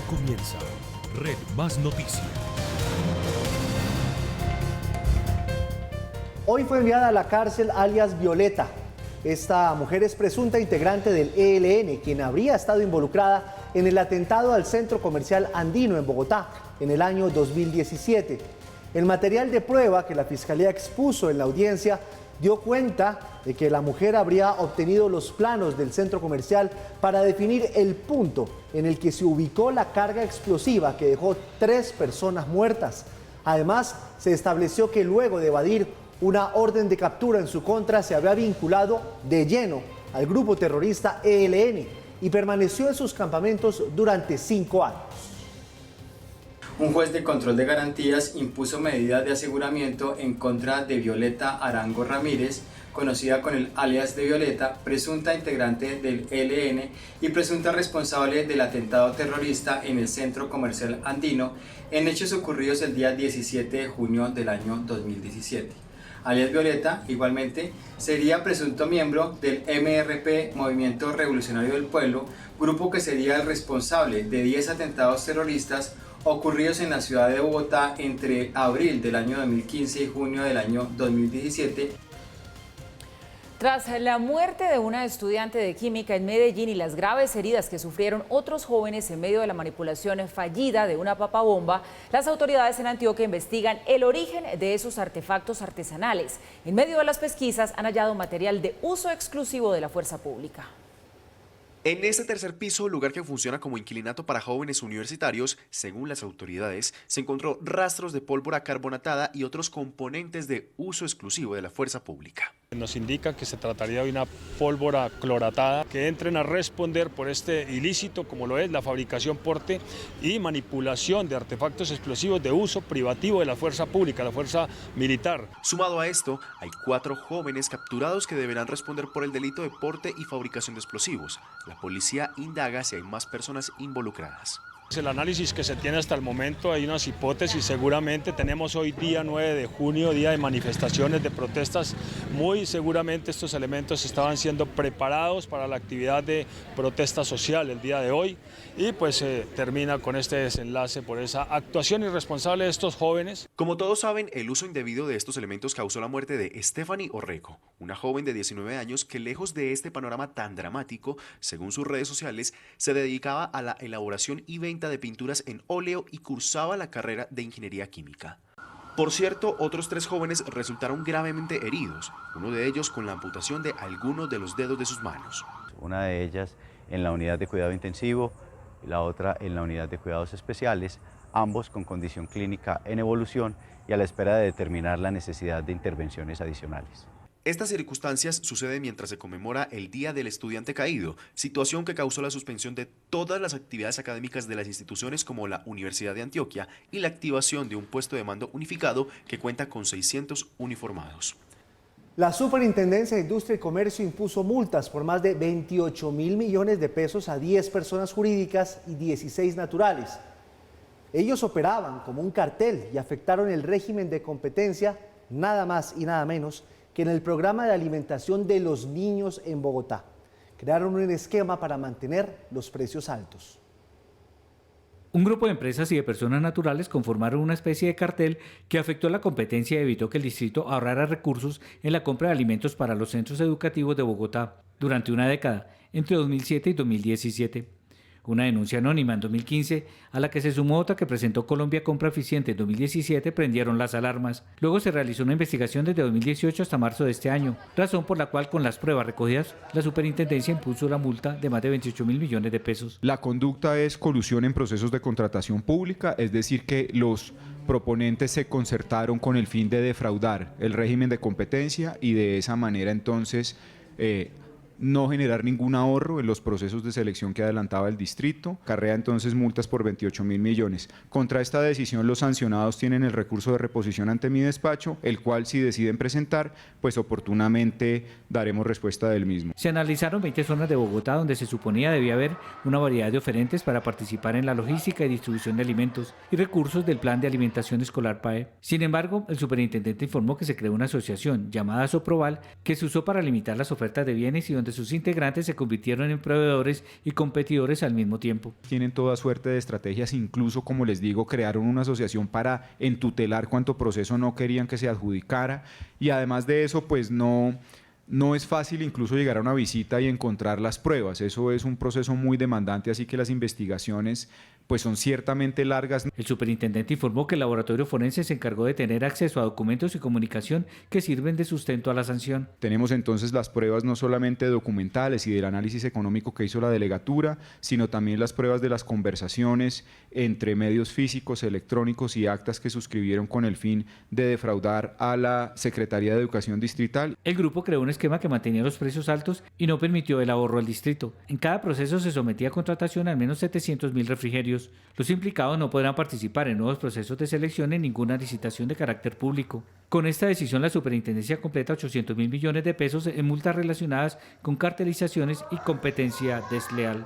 comienza Red Más Noticias. Hoy fue enviada a la cárcel alias Violeta. Esta mujer es presunta integrante del ELN, quien habría estado involucrada en el atentado al centro comercial Andino en Bogotá en el año 2017. El material de prueba que la Fiscalía expuso en la audiencia dio cuenta de que la mujer habría obtenido los planos del centro comercial para definir el punto en el que se ubicó la carga explosiva que dejó 3 personas muertas. Además, se estableció que luego de evadir una orden de captura en su contra, se había vinculado de lleno al grupo terrorista ELN y permaneció en sus campamentos durante 5 años. Un juez de control de garantías impuso medidas de aseguramiento en contra de Violeta Arango Ramírez, conocida con el alias de Violeta, presunta integrante del ELN y presunta responsable del atentado terrorista en el centro comercial Andino, en hechos ocurridos el día 17 de junio del año 2017. Alias Violeta, igualmente, sería presunto miembro del MRP, Movimiento Revolucionario del Pueblo, grupo que sería el responsable de 10 atentados terroristas ocurridos en la ciudad de Bogotá entre abril del año 2015 y junio del año 2017. Tras la muerte de una estudiante de química en Medellín y las graves heridas que sufrieron otros jóvenes en medio de la manipulación fallida de una papabomba, las autoridades en Antioquia investigan el origen de esos artefactos artesanales. En medio de las pesquisas han hallado material de uso exclusivo de la fuerza pública. En este tercer piso, lugar que funciona como inquilinato para jóvenes universitarios, según las autoridades, se encontró rastros de pólvora carbonatada y otros componentes de uso exclusivo de la fuerza pública. Nos indica que se trataría de una pólvora cloratada que entren a responder por este ilícito, como lo es la fabricación, porte y manipulación de artefactos explosivos de uso privativo de la fuerza pública, la fuerza militar. Sumado a esto, hay 4 jóvenes capturados que deberán responder por el delito de porte y fabricación de explosivos. La policía indaga si hay más personas involucradas. El análisis que se tiene hasta el momento, hay unas hipótesis, seguramente tenemos hoy día 9 de junio, día de manifestaciones, de protestas, muy seguramente estos elementos estaban siendo preparados para la actividad de protesta social el día de hoy y pues se termina con este desenlace por esa actuación irresponsable de estos jóvenes. Como todos saben, el uso indebido de estos elementos causó la muerte de Stephanie Orrego, una joven de 19 años que lejos de este panorama tan dramático, según sus redes sociales, se dedicaba a la elaboración y venta de pinturas en óleo y cursaba la carrera de ingeniería química. Por cierto, otros 3 jóvenes resultaron gravemente heridos, uno de ellos con la amputación de algunos de los dedos de sus manos. Una de ellas en la unidad de cuidado intensivo y la otra en la unidad de cuidados especiales, ambos con condición clínica en evolución y a la espera de determinar la necesidad de intervenciones adicionales. Estas circunstancias suceden mientras se conmemora el Día del Estudiante Caído, situación que causó la suspensión de todas las actividades académicas de las instituciones como la Universidad de Antioquia y la activación de un puesto de mando unificado que cuenta con 600 uniformados. La Superintendencia de Industria y Comercio impuso multas por más de 28.000 millones de pesos a 10 personas jurídicas y 16 naturales. Ellos operaban como un cartel y afectaron el régimen de competencia, nada más y nada menos que en el programa de alimentación de los niños en Bogotá. Crearon un esquema para mantener los precios altos. Un grupo de empresas y de personas naturales conformaron una especie de cartel que afectó la competencia y evitó que el distrito ahorrara recursos en la compra de alimentos para los centros educativos de Bogotá durante una década, entre 2007 y 2017. Una denuncia anónima en 2015, a la que se sumó otra que presentó Colombia Compra Eficiente en 2017, prendieron las alarmas. Luego se realizó una investigación desde 2018 hasta marzo de este año, razón por la cual con las pruebas recogidas, la superintendencia impuso la multa de más de 28.000 millones de pesos. La conducta es colusión en procesos de contratación pública, es decir que los proponentes se concertaron con el fin de defraudar el régimen de competencia y de esa manera entonces no generar ningún ahorro en los procesos de selección que adelantaba el distrito. Acarrea entonces multas por 28.000 millones. Contra esta decisión los sancionados tienen el recurso de reposición ante mi despacho, el cual si deciden presentar, pues oportunamente daremos respuesta del mismo. Se analizaron 20 zonas de Bogotá donde se suponía debía haber una variedad de oferentes para participar en la logística y distribución de alimentos y recursos del Plan de Alimentación Escolar PAE. Sin embargo, el superintendente informó que se creó una asociación llamada Soproval que se usó para limitar las ofertas de bienes y donde donde sus integrantes se convirtieron en proveedores y competidores al mismo tiempo. Tienen toda suerte de estrategias, incluso, como les digo, crearon una asociación para entutelar cuánto proceso no querían que se adjudicara, y además de eso, pues no es fácil incluso llegar a una visita y encontrar las pruebas. Eso es un proceso muy demandante, así que las investigaciones pues son ciertamente largas. El superintendente informó que el laboratorio forense se encargó de tener acceso a documentos y comunicación que sirven de sustento a la sanción. Tenemos entonces las pruebas no solamente documentales y del análisis económico que hizo la delegatura, sino también las pruebas de las conversaciones entre medios físicos, electrónicos y actas que suscribieron con el fin de defraudar a la Secretaría de Educación Distrital. El grupo creó un esquema que mantenía los precios altos y no permitió el ahorro al distrito. En cada proceso se sometía a contratación al menos 700.000 refrigerios. Los implicados no podrán participar en nuevos procesos de selección en ninguna licitación de carácter público. Con esta decisión, la superintendencia completa 800.000 millones de pesos en multas relacionadas con cartelizaciones y competencia desleal.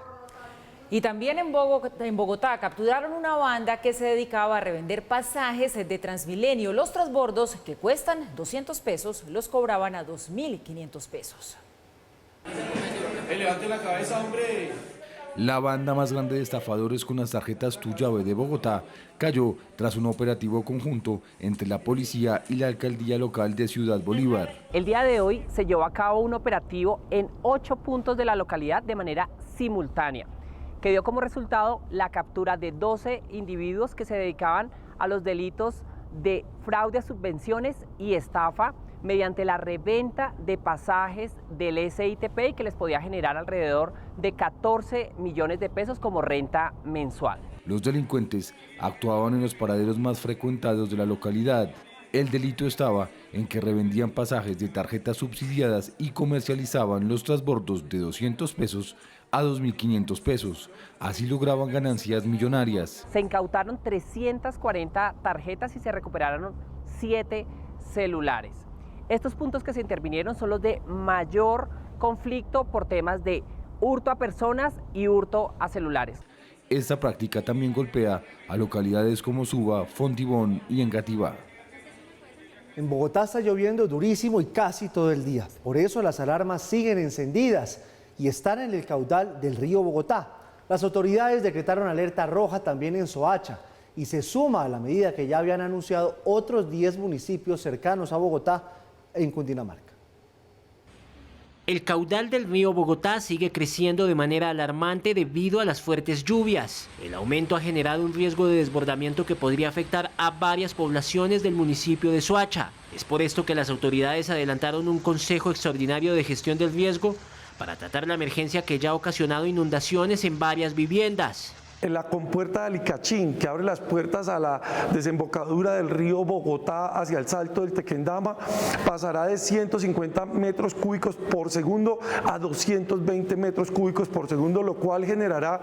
Y también en Bogotá capturaron una banda que se dedicaba a revender pasajes de Transmilenio. Los transbordos, que cuestan 200 pesos, los cobraban a 2.500 pesos. Levante la cabeza, hombre. La banda más grande de estafadores con las tarjetas Tu Llave de Bogotá cayó tras un operativo conjunto entre la policía y la alcaldía local de Ciudad Bolívar. El día de hoy se llevó a cabo un operativo en 8 puntos de la localidad de manera simultánea, que dio como resultado la captura de 12 individuos que se dedicaban a los delitos de fraude a subvenciones y estafa mediante la reventa de pasajes del SITP y que les podía generar alrededor de 14 millones de pesos como renta mensual. Los delincuentes actuaban en los paraderos más frecuentados de la localidad. El delito estaba en que revendían pasajes de tarjetas subsidiadas y comercializaban los transbordos de 200 pesos a 2.500 pesos. Así lograban ganancias millonarias. Se incautaron 340 tarjetas y se recuperaron 7 celulares. Estos puntos que se intervinieron son los de mayor conflicto por temas de hurto a personas y hurto a celulares. Esta práctica también golpea a localidades como Suba, Fontibón y Engativá. En Bogotá está lloviendo durísimo y casi todo el día. Por eso las alarmas siguen encendidas y están en el caudal del río Bogotá. Las autoridades decretaron alerta roja también en Soacha y se suma a la medida que ya habían anunciado otros 10 municipios cercanos a Bogotá en Cundinamarca. El caudal del río Bogotá sigue creciendo de manera alarmante debido a las fuertes lluvias. El aumento ha generado un riesgo de desbordamiento que podría afectar a varias poblaciones del municipio de Soacha. Es por esto que las autoridades adelantaron un consejo extraordinario de gestión del riesgo para tratar la emergencia que ya ha ocasionado inundaciones en varias viviendas. En la compuerta de Alicachín, que abre las puertas a la desembocadura del río Bogotá hacia el Salto del Tequendama, pasará de 150 metros cúbicos por segundo a 220 metros cúbicos por segundo, lo cual generará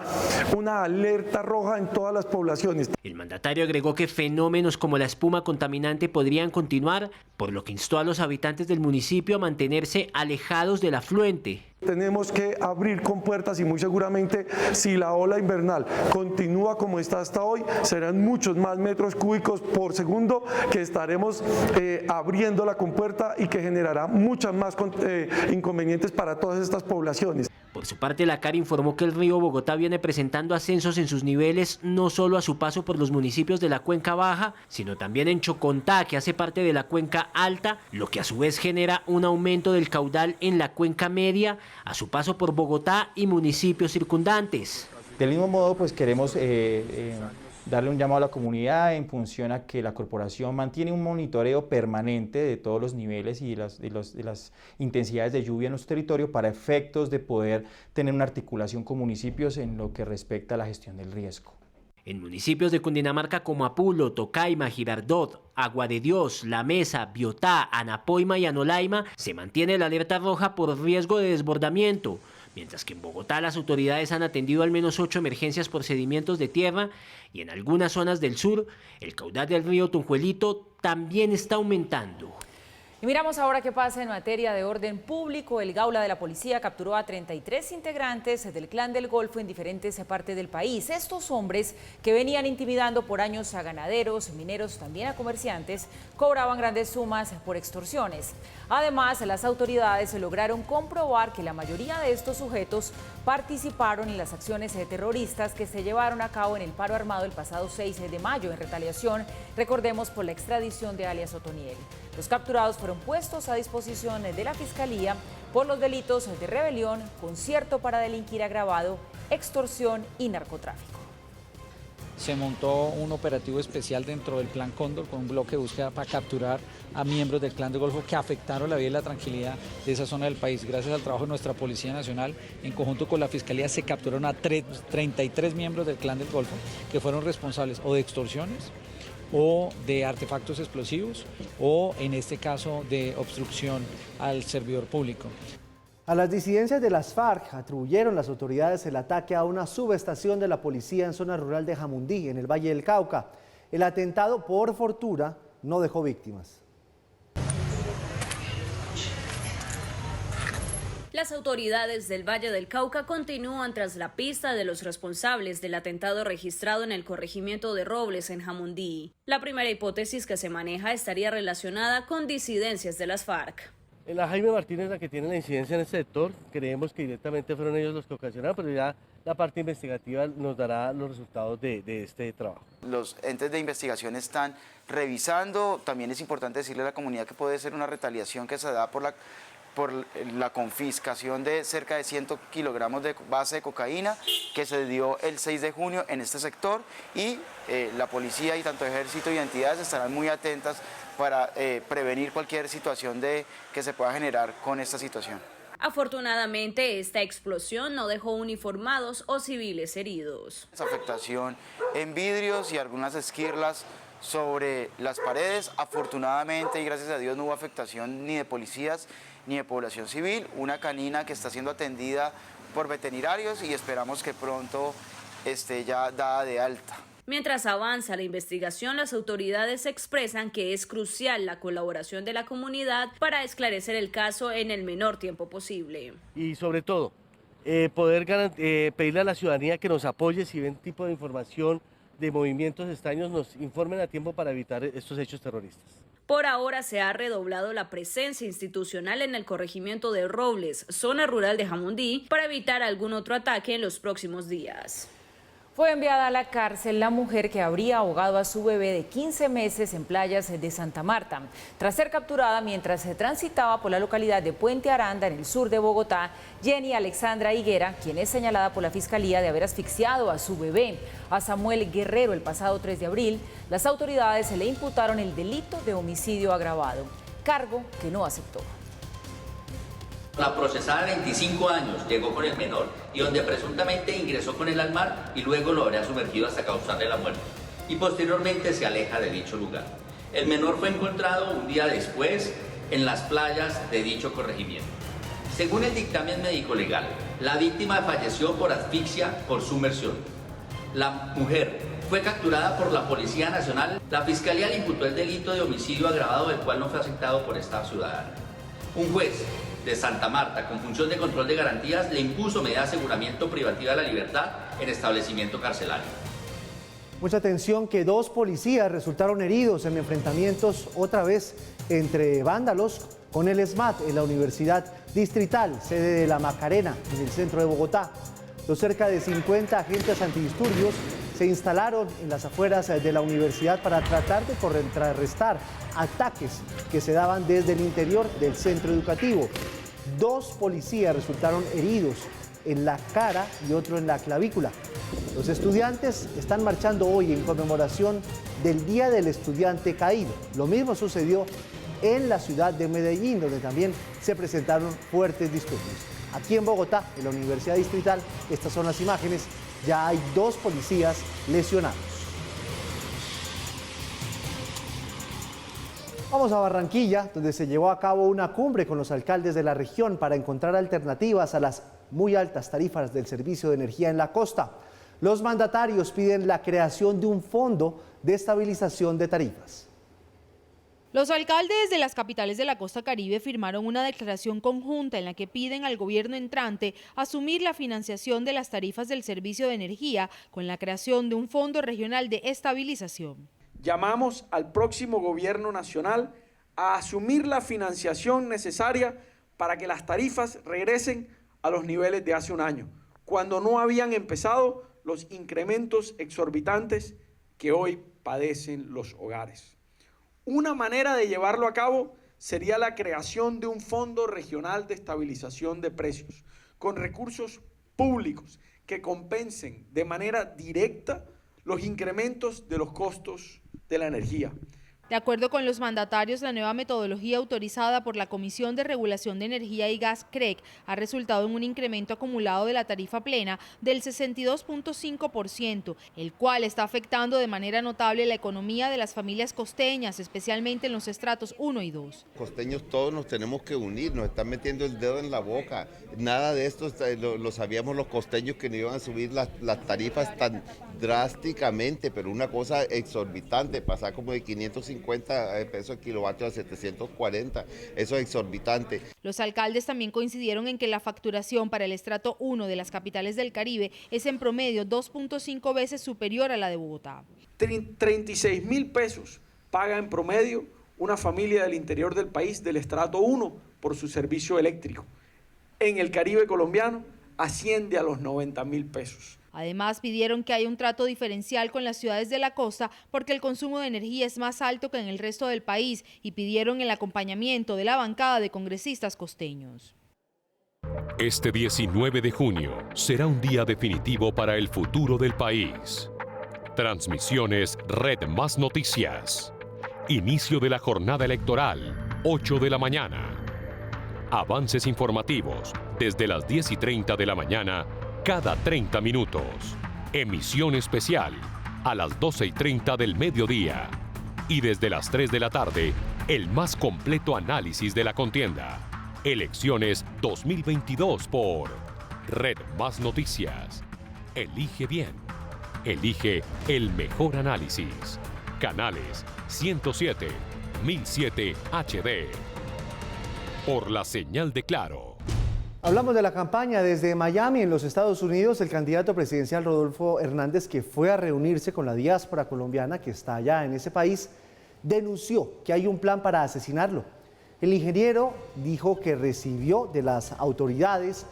una alerta roja en todas las poblaciones. El mandatario agregó que fenómenos como la espuma contaminante podrían continuar, por lo que instó a los habitantes del municipio a mantenerse alejados del afluente. Tenemos que abrir compuertas y muy seguramente si la ola invernal continúa como está hasta hoy, serán muchos más metros cúbicos por segundo que estaremos abriendo la compuerta y que generará muchas más inconvenientes para todas estas poblaciones. Por su parte, la CAR informó que el río Bogotá viene presentando ascensos en sus niveles no solo a su paso por los municipios de la Cuenca Baja, sino también en Chocontá, que hace parte de la Cuenca Alta, lo que a su vez genera un aumento del caudal en la Cuenca Media a su paso por Bogotá y municipios circundantes. Del mismo modo, pues queremos darle un llamado a la comunidad en función a que la corporación mantiene un monitoreo permanente de todos los niveles y de las intensidades de lluvia en nuestro territorio para efectos de poder tener una articulación con municipios en lo que respecta a la gestión del riesgo. En municipios de Cundinamarca como Apulo, Tocaima, Girardot, Agua de Dios, La Mesa, Biotá, Anapoima y Anolaima se mantiene la alerta roja por riesgo de desbordamiento, mientras que en Bogotá las autoridades han atendido al menos 8 emergencias por sedimentos de tierra y en algunas zonas del sur el caudal del río Tunjuelito también está aumentando. Y miramos ahora qué pasa en materia de orden público. El Gaula de la Policía capturó a 33 integrantes del Clan del Golfo en diferentes partes del país. Estos hombres, que venían intimidando por años a ganaderos, mineros, también a comerciantes, cobraban grandes sumas por extorsiones. Además, las autoridades lograron comprobar que la mayoría de estos sujetos participaron en las acciones terroristas que se llevaron a cabo en el paro armado el pasado 6 de mayo, en retaliación, recordemos, por la extradición de alias Otoniel. Los capturados fueron puestos a disposición de la Fiscalía por los delitos de rebelión, concierto para delinquir agravado, extorsión y narcotráfico. Se montó un operativo especial dentro del Plan Cóndor con un bloque de búsqueda para capturar a miembros del Clan del Golfo que afectaron la vida y la tranquilidad de esa zona del país. Gracias al trabajo de nuestra Policía Nacional, en conjunto con la Fiscalía, se capturaron a 33 miembros del Clan del Golfo que fueron responsables o de extorsiones, o de artefactos explosivos, o en este caso de obstrucción al servidor público. A las disidencias de las FARC atribuyeron las autoridades el ataque a una subestación de la policía en zona rural de Jamundí, en el Valle del Cauca. El atentado, por fortuna, no dejó víctimas. Las autoridades del Valle del Cauca continúan tras la pista de los responsables del atentado registrado en el corregimiento de Robles, en Jamundí. La primera hipótesis que se maneja estaría relacionada con disidencias de las FARC. La Jaime Martínez, la que tiene la incidencia en este sector, creemos que directamente fueron ellos los que ocasionaron, pero ya la parte investigativa nos dará los resultados de este trabajo. Los entes de investigación están revisando. También es importante decirle a la comunidad que puede ser una retaliación que se da por la confiscación de cerca de 100 kilogramos de base de cocaína que se dio el 6 de junio en este sector, y la policía y tanto ejército y entidades estarán muy atentas para prevenir cualquier situación que se pueda generar con esta situación. Afortunadamente, esta explosión no dejó uniformados o civiles heridos. Afectación en vidrios y algunas esquirlas sobre las paredes. Afortunadamente y gracias a Dios no hubo afectación ni de policías ni de población civil. Una canina que está siendo atendida por veterinarios y esperamos que pronto esté ya dada de alta. Mientras avanza la investigación, las autoridades expresan que es crucial la colaboración de la comunidad para esclarecer el caso en el menor tiempo posible. Y sobre todo, poder pedirle a la ciudadanía que nos apoye si ven tipo de información de movimientos extraños, nos informen a tiempo para evitar estos hechos terroristas. Por ahora se ha redoblado la presencia institucional en el corregimiento de Robles, zona rural de Jamundí, para evitar algún otro ataque en los próximos días. Fue enviada a la cárcel la mujer que habría ahogado a su bebé de 15 meses en playas de Santa Marta. Tras ser capturada mientras se transitaba por la localidad de Puente Aranda, en el sur de Bogotá, Jenny Alexandra Higuera, quien es señalada por la Fiscalía de haber asfixiado a su bebé, a Samuel Guerrero, el pasado 3 de abril, las autoridades le imputaron el delito de homicidio agravado, cargo que no aceptó. La procesada de 25 años llegó con el menor y donde presuntamente ingresó con él al mar y luego lo habría sumergido hasta causarle la muerte. Y posteriormente se aleja de dicho lugar. El menor fue encontrado un día después en las playas de dicho corregimiento. Según el dictamen médico-legal, la víctima falleció por asfixia por sumersión. La mujer fue capturada por la Policía Nacional. La Fiscalía le imputó el delito de homicidio agravado, el cual no fue aceptado por esta ciudadana. Un juez de Santa Marta, con función de control de garantías, le impuso medida de aseguramiento privativa de la libertad en establecimiento carcelario. Mucha atención, que 2 policías resultaron heridos en enfrentamientos otra vez entre vándalos con el SMAT en la Universidad Distrital, sede de La Macarena, en el centro de Bogotá. Los cerca de 50 agentes antidisturbios se instalaron en las afueras de la universidad para tratar de contrarrestar ataques que se daban desde el interior del centro educativo. 2 policías resultaron heridos en la cara y otro en la clavícula. Los estudiantes están marchando hoy en conmemoración del Día del Estudiante Caído. Lo mismo sucedió en la ciudad de Medellín, donde también se presentaron fuertes disturbios. Aquí en Bogotá, en la Universidad Distrital, estas son las imágenes. Ya hay 2 policías lesionados. Vamos a Barranquilla, donde se llevó a cabo una cumbre con los alcaldes de la región para encontrar alternativas a las muy altas tarifas del servicio de energía en la costa. Los mandatarios piden la creación de un fondo de estabilización de tarifas. Los alcaldes de las capitales de la costa caribe firmaron una declaración conjunta en la que piden al gobierno entrante asumir la financiación de las tarifas del servicio de energía con la creación de un fondo regional de estabilización. Llamamos al próximo gobierno nacional a asumir la financiación necesaria para que las tarifas regresen a los niveles de hace un año, cuando no habían empezado los incrementos exorbitantes que hoy padecen los hogares. Una manera de llevarlo a cabo sería la creación de un fondo regional de estabilización de precios, con recursos públicos que compensen de manera directa los incrementos de los costos de la energía. De acuerdo con los mandatarios, la nueva metodología autorizada por la Comisión de Regulación de Energía y Gas CREG ha resultado en un incremento acumulado de la tarifa plena del 62.5%, el cual está afectando de manera notable la economía de las familias costeñas, especialmente en los estratos 1 y 2. Costeños todos nos tenemos que unir, nos están metiendo el dedo en la boca. Nada de esto lo sabíamos los costeños, que no iban a subir las tarifas tan drásticamente, pero una cosa exorbitante, pasar como de 550 pesos el kilovatio a 740, eso es exorbitante. Los alcaldes también coincidieron en que la facturación para el estrato 1 de las capitales del Caribe es en promedio 2.5 veces superior a la de Bogotá. 36.000 pesos paga en promedio una familia del interior del país del estrato 1 por su servicio eléctrico. En el Caribe colombiano asciende a los 90.000 pesos. Además, pidieron que haya un trato diferencial con las ciudades de la costa porque el consumo de energía es más alto que en el resto del país y pidieron el acompañamiento de la bancada de congresistas costeños. Este 19 de junio será un día definitivo para el futuro del país. Transmisiones Red Más Noticias. Inicio de la jornada electoral, 8 de la mañana. Avances informativos desde las 10:30 de la mañana cada 30 minutos. Emisión especial a las 12:30 del mediodía. Y desde las 3 de la tarde, el más completo análisis de la contienda. Elecciones 2022 por Red Más Noticias. Elige bien. Elige el mejor análisis. Canales 107, 1007 HD. Por la señal de Claro. Hablamos de la campaña desde Miami, en los Estados Unidos. El candidato presidencial Rodolfo Hernández, que fue a reunirse con la diáspora colombiana que está allá en ese país, denunció que hay un plan para asesinarlo. El ingeniero dijo que recibió de las autoridades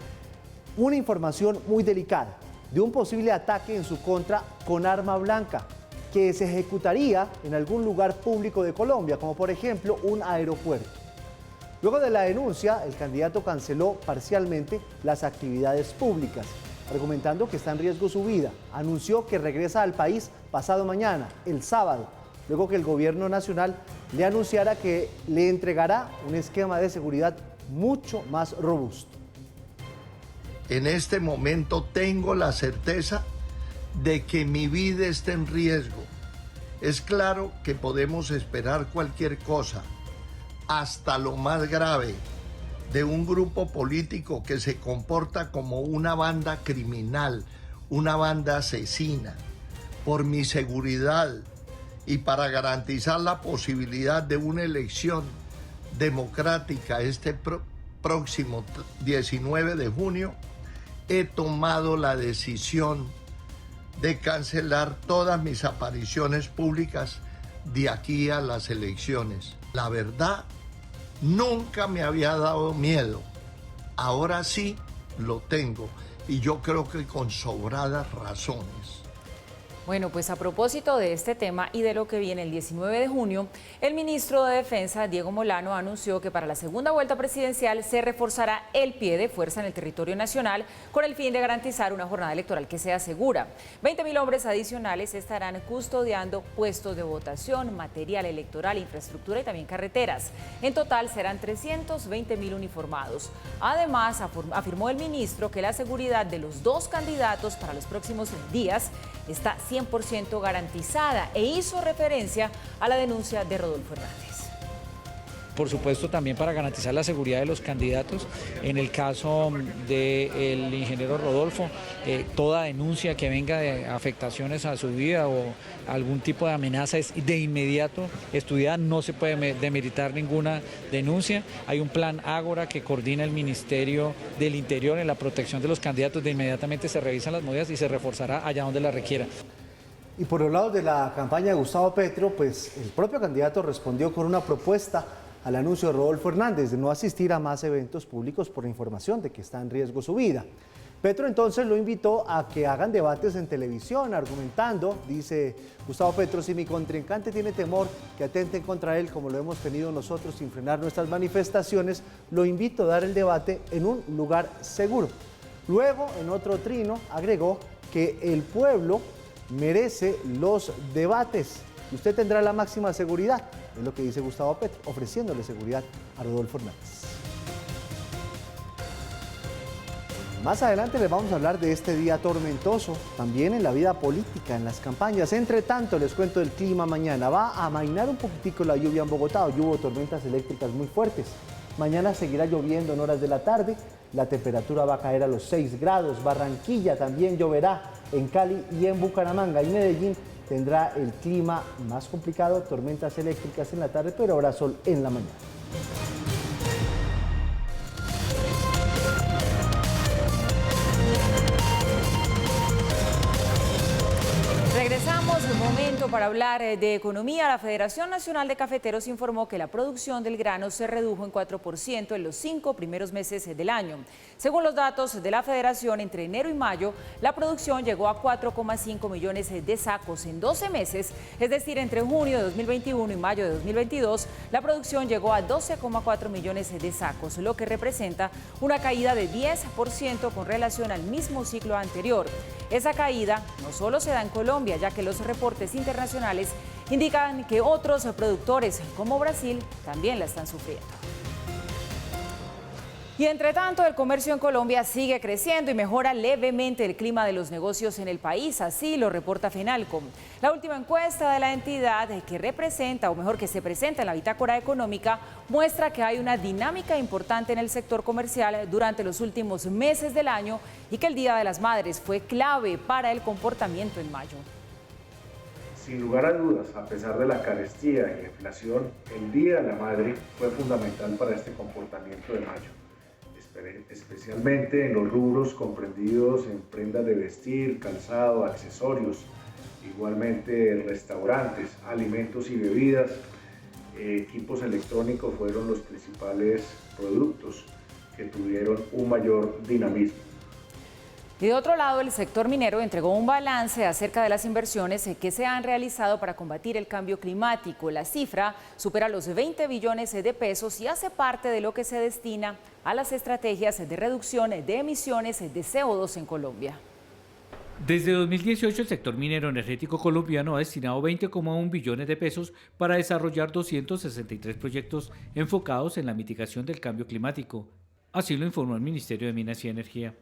una información muy delicada de un posible ataque en su contra con arma blanca que se ejecutaría en algún lugar público de Colombia, como por ejemplo un aeropuerto. Luego de la denuncia, el candidato canceló parcialmente las actividades públicas, argumentando que está en riesgo su vida. Anunció que regresa al país pasado mañana, el sábado, luego que el gobierno nacional le anunciara que le entregará un esquema de seguridad mucho más robusto. En este momento tengo la certeza de que mi vida está en riesgo. Es claro que podemos esperar cualquier cosa, hasta lo más grave, de un grupo político que se comporta como una banda criminal, una banda asesina. Por mi seguridad y para garantizar la posibilidad de una elección democrática este próximo 19 de junio, he tomado la decisión de cancelar todas mis apariciones públicas de aquí a las elecciones. La verdad, nunca me había dado miedo. Ahora sí lo tengo, y yo creo que con sobradas razones. Bueno, pues a propósito de este tema y de lo que viene el 19 de junio, el ministro de Defensa, Diego Molano, anunció que para la segunda vuelta presidencial se reforzará el pie de fuerza en el territorio nacional con el fin de garantizar una jornada electoral que sea segura. 20.000 hombres adicionales estarán custodiando puestos de votación, material electoral, infraestructura y también carreteras. En total serán 320.000 uniformados. Además, afirmó el ministro que la seguridad de los dos candidatos para los próximos días está 100% garantizada e hizo referencia a la denuncia de Rodolfo Hernández. por supuesto también para garantizar la seguridad de los candidatos. En el caso del ingeniero Rodolfo, toda denuncia que venga de afectaciones a su vida o algún tipo de amenaza es de inmediato estudiada, no se puede demeritar ninguna denuncia. Hay un plan Ágora que coordina el Ministerio del Interior en la protección de los candidatos, de inmediatamente se revisan las medidas y se reforzará allá donde la requiera. Y por los lados de la campaña de Gustavo Petro, pues el propio candidato respondió con una propuesta al anuncio de Rodolfo Hernández de no asistir a más eventos públicos por información de que está en riesgo su vida. Petro entonces lo invitó a que hagan debates en televisión, argumentando, dice Gustavo Petro, si mi contrincante tiene temor que atenten contra él, como lo hemos tenido nosotros sin frenar nuestras manifestaciones, lo invito a dar el debate en un lugar seguro. Luego, en otro trino, agregó que el pueblo merece los debates y usted tendrá la máxima seguridad, es lo que dice Gustavo Petro, ofreciéndole seguridad a Rodolfo Hernández. Más adelante les vamos a hablar de este día tormentoso, también en la vida política, en las campañas. Entre tanto, les cuento del clima mañana. Va a amainar un poquitico la lluvia en Bogotá, hoy hubo tormentas eléctricas muy fuertes. Mañana seguirá lloviendo en horas de la tarde, la temperatura va a caer a los 6 grados. Barranquilla también lloverá, en Cali y en Bucaramanga. Y Medellín tendrá el clima más complicado, tormentas eléctricas en la tarde, pero habrá sol en la mañana. Regresamos un momento para hablar de economía. La Federación Nacional de Cafeteros informó que la producción del grano se redujo en 4% en los 5 primeros meses del año. Según los datos de la Federación, entre enero y mayo, la producción llegó a 4,5 millones de sacos en 12 meses, es decir, entre junio de 2021 y mayo de 2022, la producción llegó a 12,4 millones de sacos, lo que representa una caída de 10% con relación al mismo ciclo anterior. Esa caída no solo se da en Colombia, ya que los reportes internacionales indican que otros productores, como Brasil, también la están sufriendo. Y entre tanto, el comercio en Colombia sigue creciendo y mejora levemente el clima de los negocios en el país, así lo reporta Fenalco. La última encuesta de la entidad que representa, o mejor que se presenta en la bitácora económica, muestra que hay una dinámica importante en el sector comercial durante los últimos meses del año y que el Día de las Madres fue clave para el comportamiento en mayo. Sin lugar a dudas, a pesar de la carestía y la inflación, el Día de la Madre fue fundamental para este comportamiento de mayo, especialmente en los rubros comprendidos en prendas de vestir, calzado, accesorios, igualmente restaurantes, alimentos y bebidas, equipos electrónicos fueron los principales productos que tuvieron un mayor dinamismo. Y de otro lado, el sector minero entregó un balance acerca de las inversiones que se han realizado para combatir el cambio climático. La cifra supera los 20 billones de pesos y hace parte de lo que se destina a las estrategias de reducción de emisiones de CO2 en Colombia. Desde 2018, el sector minero energético colombiano ha destinado 20,1 billones de pesos para desarrollar 263 proyectos enfocados en la mitigación del cambio climático. Así lo informó el Ministerio de Minas y Energía.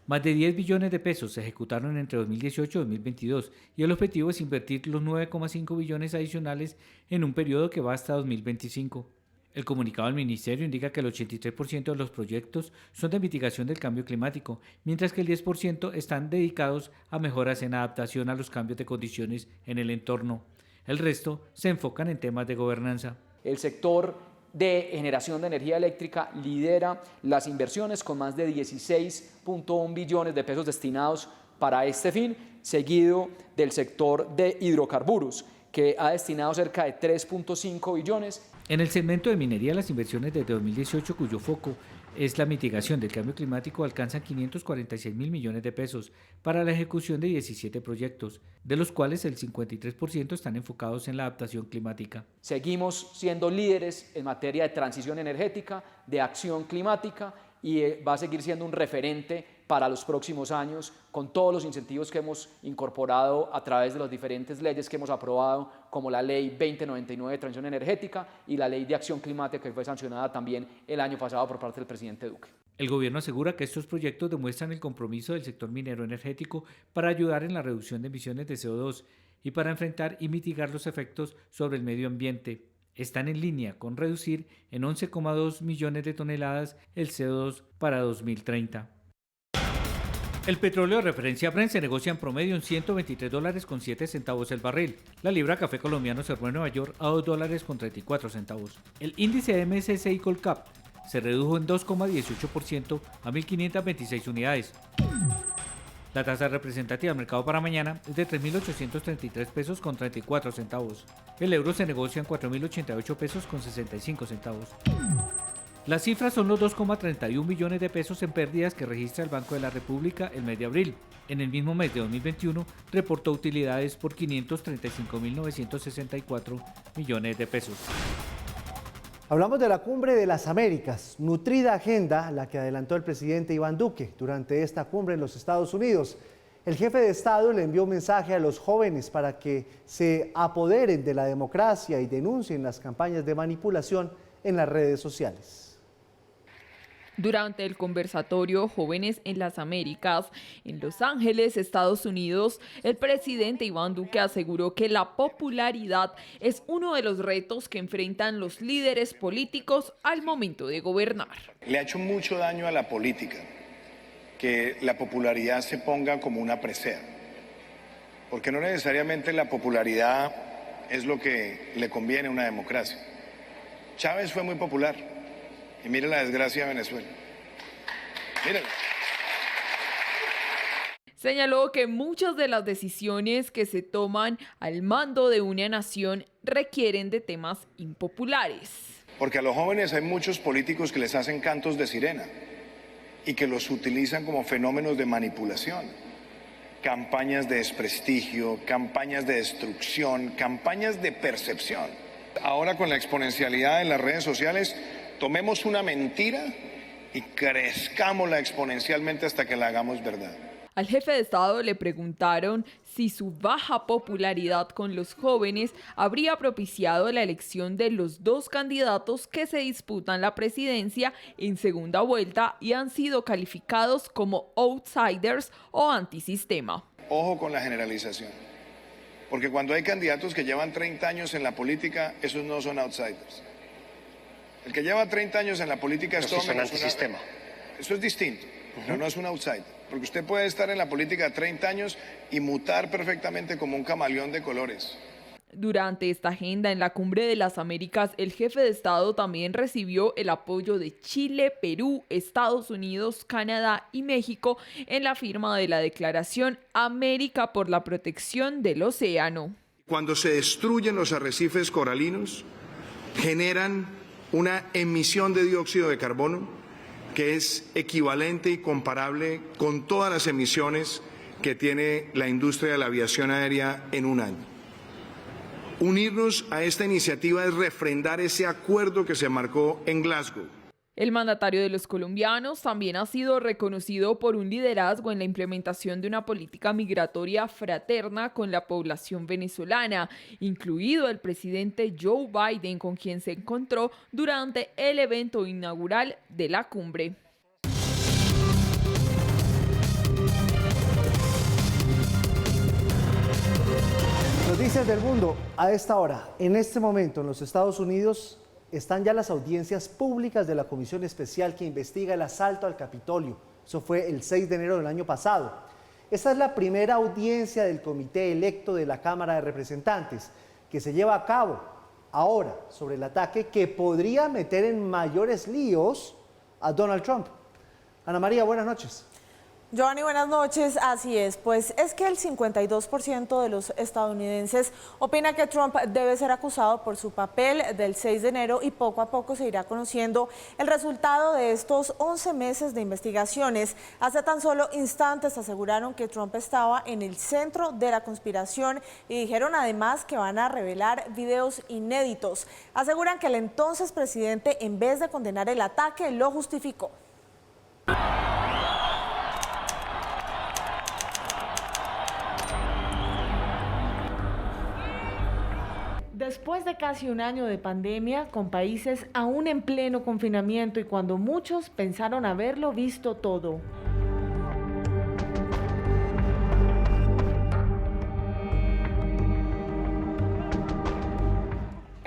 Más de 10 billones de pesos se ejecutaron entre 2018 y 2022 y el objetivo es invertir los 9,5 billones adicionales en un periodo que va hasta 2025. El comunicado del Ministerio indica que el 83% de los proyectos son de mitigación del cambio climático, mientras que el 10% están dedicados a mejoras en adaptación a los cambios de condiciones en el entorno. El resto se enfocan en temas de gobernanza. El sector de generación de energía eléctrica lidera las inversiones con más de 16,1 billones de pesos destinados para este fin, seguido del sector de hidrocarburos, que ha destinado cerca de 3,5 billones. En el segmento de minería, las inversiones desde 2018, cuyo foco es la mitigación del cambio climático, alcanzan 546 mil millones de pesos para la ejecución de 17 proyectos, de los cuales el 53% están enfocados en la adaptación climática. Seguimos siendo líderes en materia de transición energética, de acción climática y va a seguir siendo un referente para los próximos años con todos los incentivos que hemos incorporado a través de las diferentes leyes que hemos aprobado, como la Ley 2099 de Transición Energética y la Ley de Acción Climática, que fue sancionada también el año pasado por parte del presidente Duque. El gobierno asegura que estos proyectos demuestran el compromiso del sector minero energético para ayudar en la reducción de emisiones de CO2 y para enfrentar y mitigar los efectos sobre el medio ambiente. están en línea con reducir en 11,2 millones de toneladas el CO2 para 2030. El petróleo de referencia Brent se negocia en promedio en $123.07 el barril. La libra café colombiano cerró en Nueva York a $2.34. El índice MSCI Colcap se redujo en 2,18% a 1.526 unidades. La tasa representativa del mercado para mañana es de 3.833 pesos con 34 centavos. El euro se negocia en 4.088 pesos con 65 centavos. Las cifras son los 2,31 millones de pesos en pérdidas que registra el Banco de la República el mes de abril. En el mismo mes de 2021 reportó utilidades por 535.964 millones de pesos. Hablamos de la Cumbre de las Américas, nutrida agenda la que adelantó el presidente Iván Duque durante esta cumbre en los Estados Unidos. El jefe de Estado le envió un mensaje a los jóvenes para que se apoderen de la democracia y denuncien las campañas de manipulación en las redes sociales. Durante el conversatorio Jóvenes en las Américas, en Los Ángeles, Estados Unidos, el presidente Iván Duque aseguró que la popularidad es uno de los retos que enfrentan los líderes políticos al momento de gobernar. Le ha hecho mucho daño a la política que la popularidad se ponga como una presea, porque no necesariamente la popularidad es lo que le conviene a una democracia. Chávez fue muy popular. Y mire la desgracia de Venezuela. Mírenlo. Señaló que muchas de las decisiones que se toman al mando de una nación requieren de temas impopulares. Porque a los jóvenes hay muchos políticos que les hacen cantos de sirena y que los utilizan como fenómenos de manipulación. Campañas de desprestigio, campañas de destrucción, campañas de percepción. Ahora con la exponencialidad en las redes sociales, tomemos una mentira y crezcámosla exponencialmente hasta que la hagamos verdad. Al jefe de Estado le preguntaron si su baja popularidad con los jóvenes habría propiciado la elección de los dos candidatos que se disputan la presidencia en segunda vuelta y han sido calificados como outsiders o antisistema. Ojo con la generalización, porque cuando hay candidatos que llevan 30 años en la política, esos no son outsiders. El que lleva 30 años en la política es todo menos antisistema. Eso es distinto, pero no es un outsider. Porque usted puede estar en la política 30 años y mutar perfectamente como un camaleón de colores. Durante esta agenda en la Cumbre de las Américas, el jefe de Estado también recibió el apoyo de Chile, Perú, Estados Unidos, Canadá y México en la firma de la Declaración América por la Protección del Océano. Cuando se destruyen los arrecifes coralinos, generan una emisión de dióxido de carbono que es equivalente y comparable con todas las emisiones que tiene la industria de la aviación aérea en un año. Unirnos a esta iniciativa es refrendar ese acuerdo que se marcó en Glasgow. El mandatario de los colombianos también ha sido reconocido por un liderazgo en la implementación de una política migratoria fraterna con la población venezolana, incluido el presidente Joe Biden, con quien se encontró durante el evento inaugural de la cumbre. Noticias del mundo a esta hora. En este momento en los Estados Unidos están ya las audiencias públicas de la Comisión Especial que investiga el asalto al Capitolio. Eso fue el 6 de enero del año pasado. Esta es la primera audiencia del comité electo de la Cámara de Representantes que se lleva a cabo ahora sobre el ataque que podría meter en mayores líos a Donald Trump. Ana María, buenas noches. Giovanni, buenas noches. Así es, pues es que el 52% de los estadounidenses opina que Trump debe ser acusado por su papel del 6 de enero y poco a poco se irá conociendo el resultado de estos 11 meses de investigaciones. Hace tan solo instantes aseguraron que Trump estaba en el centro de la conspiración y dijeron además que van a revelar videos inéditos. Aseguran que el entonces presidente, en vez de condenar el ataque, lo justificó. Después de casi un año de pandemia, con países aún en pleno confinamiento y cuando muchos pensaron haberlo visto todo.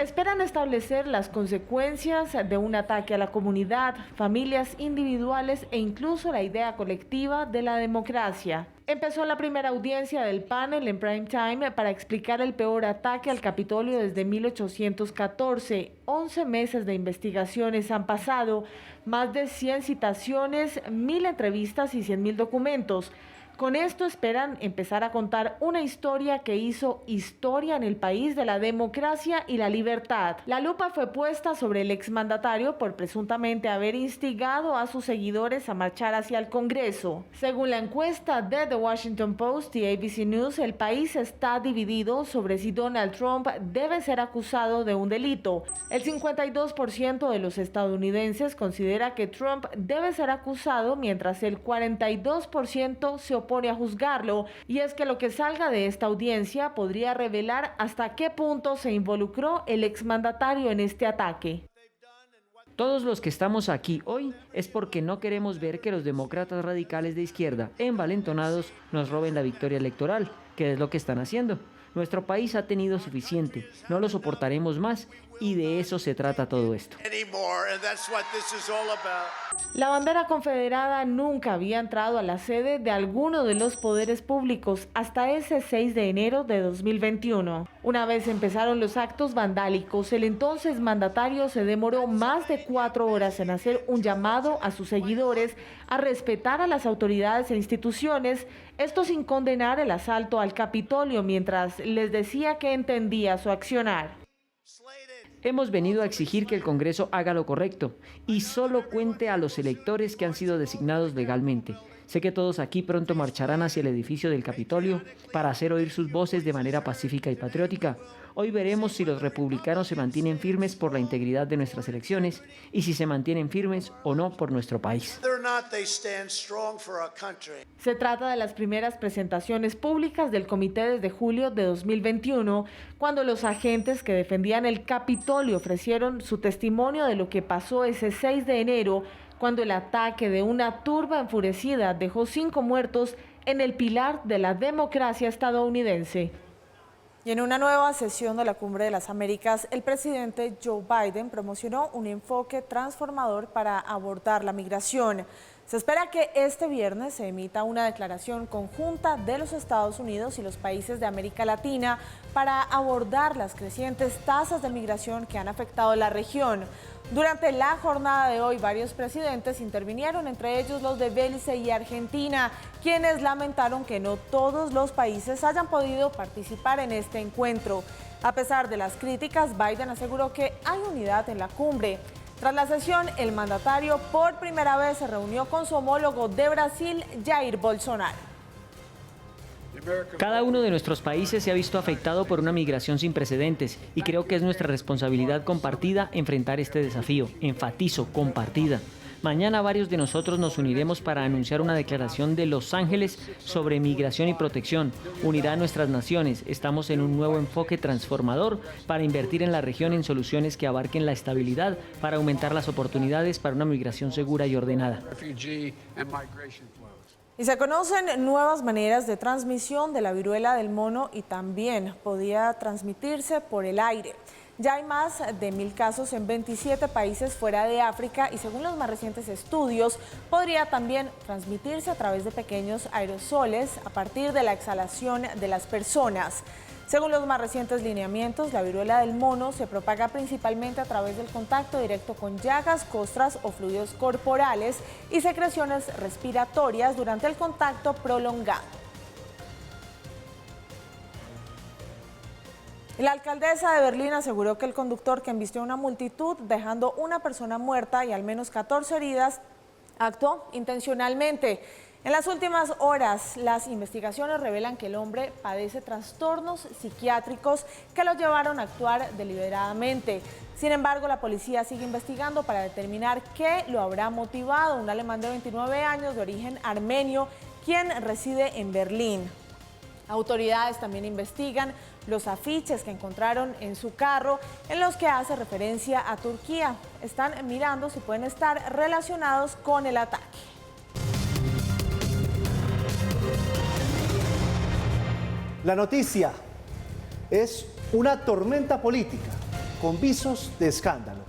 Esperan establecer las consecuencias de un ataque a la comunidad, familias individuales e incluso la idea colectiva de la democracia. Empezó la primera audiencia del panel en prime time para explicar el peor ataque al Capitolio desde 1814. 11 meses de investigaciones han pasado, más de 100 citaciones, 1000 entrevistas y 100.000 documentos. Con esto esperan empezar a contar una historia que hizo historia en el país de la democracia y la libertad. La lupa fue puesta sobre el exmandatario por presuntamente haber instigado a sus seguidores a marchar hacia el Congreso. Según la encuesta de The Washington Post y ABC News, el país está dividido sobre si Donald Trump debe ser acusado de un delito. El 52% de los estadounidenses considera que Trump debe ser acusado, mientras el 42% se opone a juzgarlo, y es que lo que salga de esta audiencia podría revelar hasta qué punto se involucró el exmandatario en este ataque. Todos los que estamos aquí hoy es porque no queremos ver que los demócratas radicales de izquierda, envalentonados, nos roben la victoria electoral, que es lo que están haciendo. Nuestro país ha tenido suficiente, no lo soportaremos más, y de eso se trata todo esto. La bandera confederada nunca había entrado a la sede de alguno de los poderes públicos hasta ese 6 de enero de 2021. Una vez empezaron los actos vandálicos, el entonces mandatario se demoró más de 4 horas en hacer un llamado a sus seguidores a respetar a las autoridades e instituciones, esto sin condenar el asalto al Capitolio, mientras les decía que entendía su accionar. Hemos venido a exigir que el Congreso haga lo correcto y solo cuente a los electores que han sido designados legalmente. Sé que todos aquí pronto marcharán hacia el edificio del Capitolio para hacer oír sus voces de manera pacífica y patriótica. Hoy veremos si los republicanos se mantienen firmes por la integridad de nuestras elecciones y si se mantienen firmes o no por nuestro país. Se trata de las primeras presentaciones públicas del comité desde julio de 2021, cuando los agentes que defendían el Capitolio ofrecieron su testimonio de lo que pasó ese 6 de enero, cuando el ataque de una turba enfurecida dejó 5 muertos en el pilar de la democracia estadounidense. Y en una nueva sesión de la Cumbre de las Américas, el presidente Joe Biden promocionó un enfoque transformador para abordar la migración. Se espera que este viernes se emita una declaración conjunta de los Estados Unidos y los países de América Latina para abordar las crecientes tasas de migración que han afectado la región. Durante la jornada de hoy, varios presidentes intervinieron, entre ellos los de Belice y Argentina, quienes lamentaron que no todos los países hayan podido participar en este encuentro. A pesar de las críticas, Biden aseguró que hay unidad en la cumbre. Tras la sesión, el mandatario por primera vez se reunió con su homólogo de Brasil, Jair Bolsonaro. Cada uno de nuestros países se ha visto afectado por una migración sin precedentes y creo que es nuestra responsabilidad compartida enfrentar este desafío. Enfatizo, compartida. Mañana varios de nosotros nos uniremos para anunciar una declaración de Los Ángeles sobre migración y protección. Unirá a nuestras naciones. Estamos en un nuevo enfoque transformador para invertir en la región en soluciones que abarquen la estabilidad, para aumentar las oportunidades para una migración segura y ordenada. Y se conocen nuevas maneras de transmisión de la viruela del mono y también podía transmitirse por el aire. Ya hay más de 1000 casos en 27 países fuera de África y según los más recientes estudios, podría también transmitirse a través de pequeños aerosoles a partir de la exhalación de las personas. Según los más recientes lineamientos, la viruela del mono se propaga principalmente a través del contacto directo con llagas, costras o fluidos corporales y secreciones respiratorias durante el contacto prolongado. La alcaldesa de Berlín aseguró que el conductor que embistió a una multitud, dejando una persona muerta y al menos 14 heridas, actuó intencionalmente. En las últimas horas, las investigaciones revelan que el hombre padece trastornos psiquiátricos que lo llevaron a actuar deliberadamente. Sin embargo, la policía sigue investigando para determinar qué lo habrá motivado. Un alemán de 29 años de origen armenio, quien reside en Berlín. Autoridades también investigan los afiches que encontraron en su carro en los que hace referencia a Turquía. Están mirando si pueden estar relacionados con el ataque. La noticia es una tormenta política con visos de escándalo.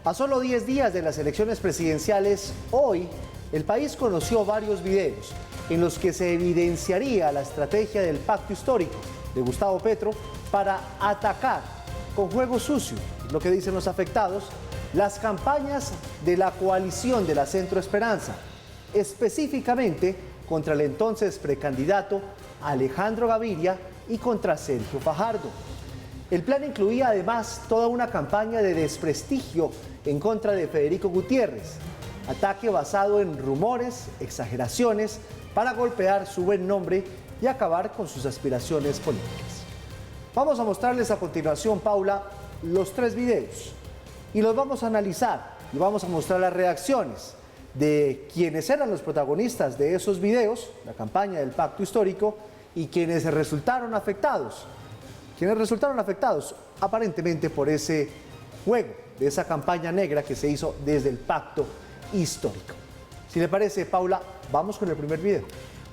A solo 10 días de las elecciones presidenciales, hoy el país conoció varios videos en los que se evidenciaría la estrategia del pacto histórico de Gustavo Petro para atacar con juego sucio, lo que dicen los afectados, las campañas de la coalición de la Centro Esperanza, específicamente contra el entonces precandidato Alejandro Gaviria y contra Sergio Fajardo. El plan incluía además toda una campaña de desprestigio en contra de Federico Gutiérrez, ataque basado en rumores, exageraciones, para golpear su buen nombre y acabar con sus aspiraciones políticas. Vamos a mostrarles a continuación, Paula, los 3 videos y los vamos a analizar y vamos a mostrar las reacciones de quienes eran los protagonistas de esos videos, la campaña del pacto histórico, y quienes resultaron afectados. Quienes resultaron afectados aparentemente por ese juego, de esa campaña negra que se hizo desde el pacto histórico. Si le parece, Paula, vamos con el primer video.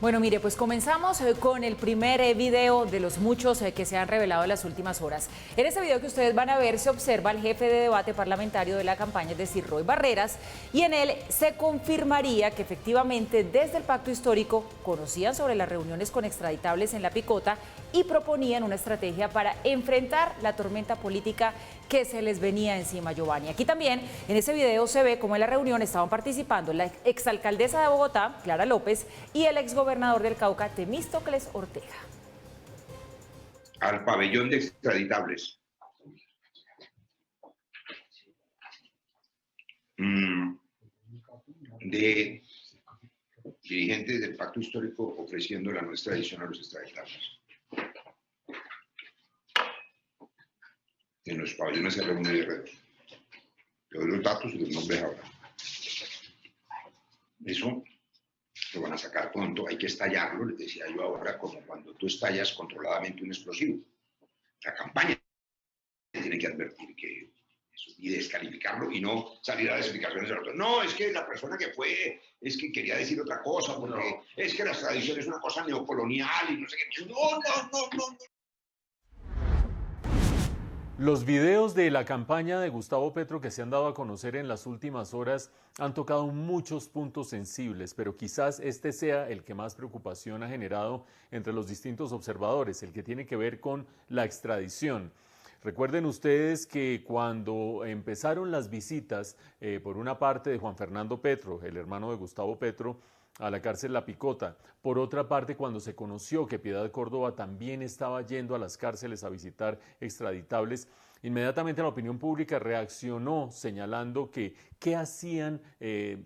Bueno, mire, pues comenzamos con el primer video de los muchos que se han revelado en las últimas horas. En este video que ustedes van a ver se observa al jefe de debate parlamentario de la campaña, es decir, Roy Barreras, y en él se confirmaría que efectivamente desde el pacto histórico conocían sobre las reuniones con extraditables en La Picota y proponían una estrategia para enfrentar la tormenta política que se les venía encima, Giovanni. Aquí también en ese video se ve cómo en la reunión estaban participando la exalcaldesa de Bogotá, Clara López, y el exgobernador del Cauca, Temístocles Ortega. Al pabellón de extraditables. De dirigentes del pacto histórico ofreciendo la no extradición a los extraditables. En los pabellones se reúnen guerreros. Te doy los datos y los nombres ahora. Eso lo van a sacar pronto, hay que estallarlo, les decía yo ahora, como cuando tú estallas controladamente un explosivo. La campaña tiene que advertir que eso, y descalificarlo y no salir a las explicaciones de otros. No, es que la persona que fue, es que quería decir otra cosa, porque es que la extradición es una cosa neocolonial y no sé qué. No. Los videos de la campaña de Gustavo Petro que se han dado a conocer en las últimas horas han tocado muchos puntos sensibles, pero quizás este sea el que más preocupación ha generado entre los distintos observadores, el que tiene que ver con la extradición. Recuerden ustedes que cuando empezaron las visitas por una parte de Juan Fernando Petro, el hermano de Gustavo Petro, a la cárcel La Picota. Por otra parte, cuando se conoció que Piedad Córdoba también estaba yendo a las cárceles a visitar extraditables, inmediatamente la opinión pública reaccionó señalando que qué hacían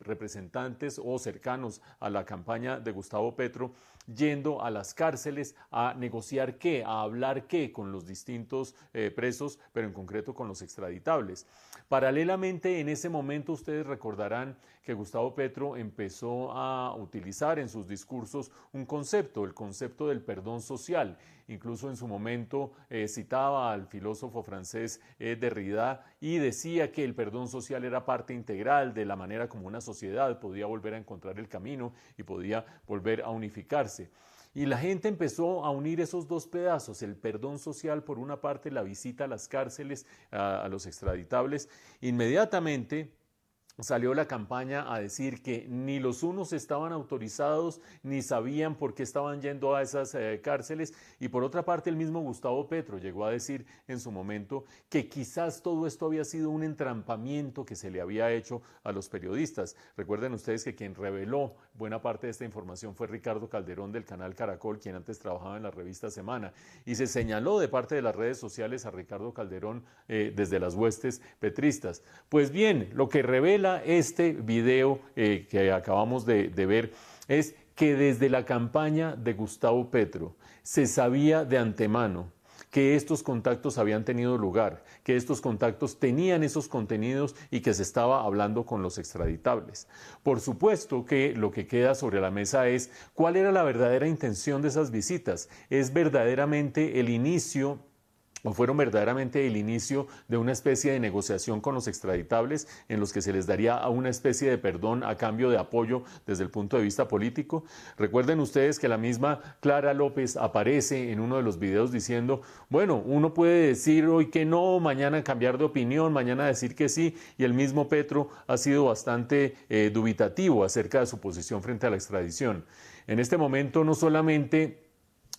representantes o cercanos a la campaña de Gustavo Petro yendo a las cárceles a negociar qué, a hablar qué con los distintos presos, pero en concreto con los extraditables. Paralelamente, en ese momento ustedes recordarán que Gustavo Petro empezó a utilizar en sus discursos un concepto, el concepto del perdón social. Incluso en su momento citaba al filósofo francés Derrida y decía que el perdón social era parte integral de la manera como una sociedad podía volver a encontrar el camino y podía volver a unificarse. Y la gente empezó a unir esos dos pedazos, el perdón social por una parte, la visita a las cárceles, a los extraditables. Inmediatamente salió la campaña a decir que ni los unos estaban autorizados ni sabían por qué estaban yendo a esas cárceles, y por otra parte el mismo Gustavo Petro llegó a decir en su momento que quizás todo esto había sido un entrampamiento que se le había hecho a los periodistas. Recuerden ustedes que quien reveló buena parte de esta información fue Ricardo Calderón del canal Caracol, quien antes trabajaba en la revista Semana, y se señaló de parte de las redes sociales a Ricardo Calderón desde las huestes petristas. Pues bien, lo que revela este video que acabamos de ver es que desde la campaña de Gustavo Petro se sabía de antemano que estos contactos habían tenido lugar, que estos contactos tenían esos contenidos y que se estaba hablando con los extraditables. Por supuesto que lo que queda sobre la mesa es cuál era la verdadera intención de esas visitas. ¿Es verdaderamente el inicio ¿O fueron verdaderamente el inicio de una especie de negociación con los extraditables en los que se les daría una especie de perdón a cambio de apoyo desde el punto de vista político? Recuerden ustedes que la misma Clara López aparece en uno de los videos diciendo, bueno, uno puede decir hoy que no, mañana cambiar de opinión, mañana decir que sí, y el mismo Petro ha sido bastante dubitativo acerca de su posición frente a la extradición. En este momento no solamente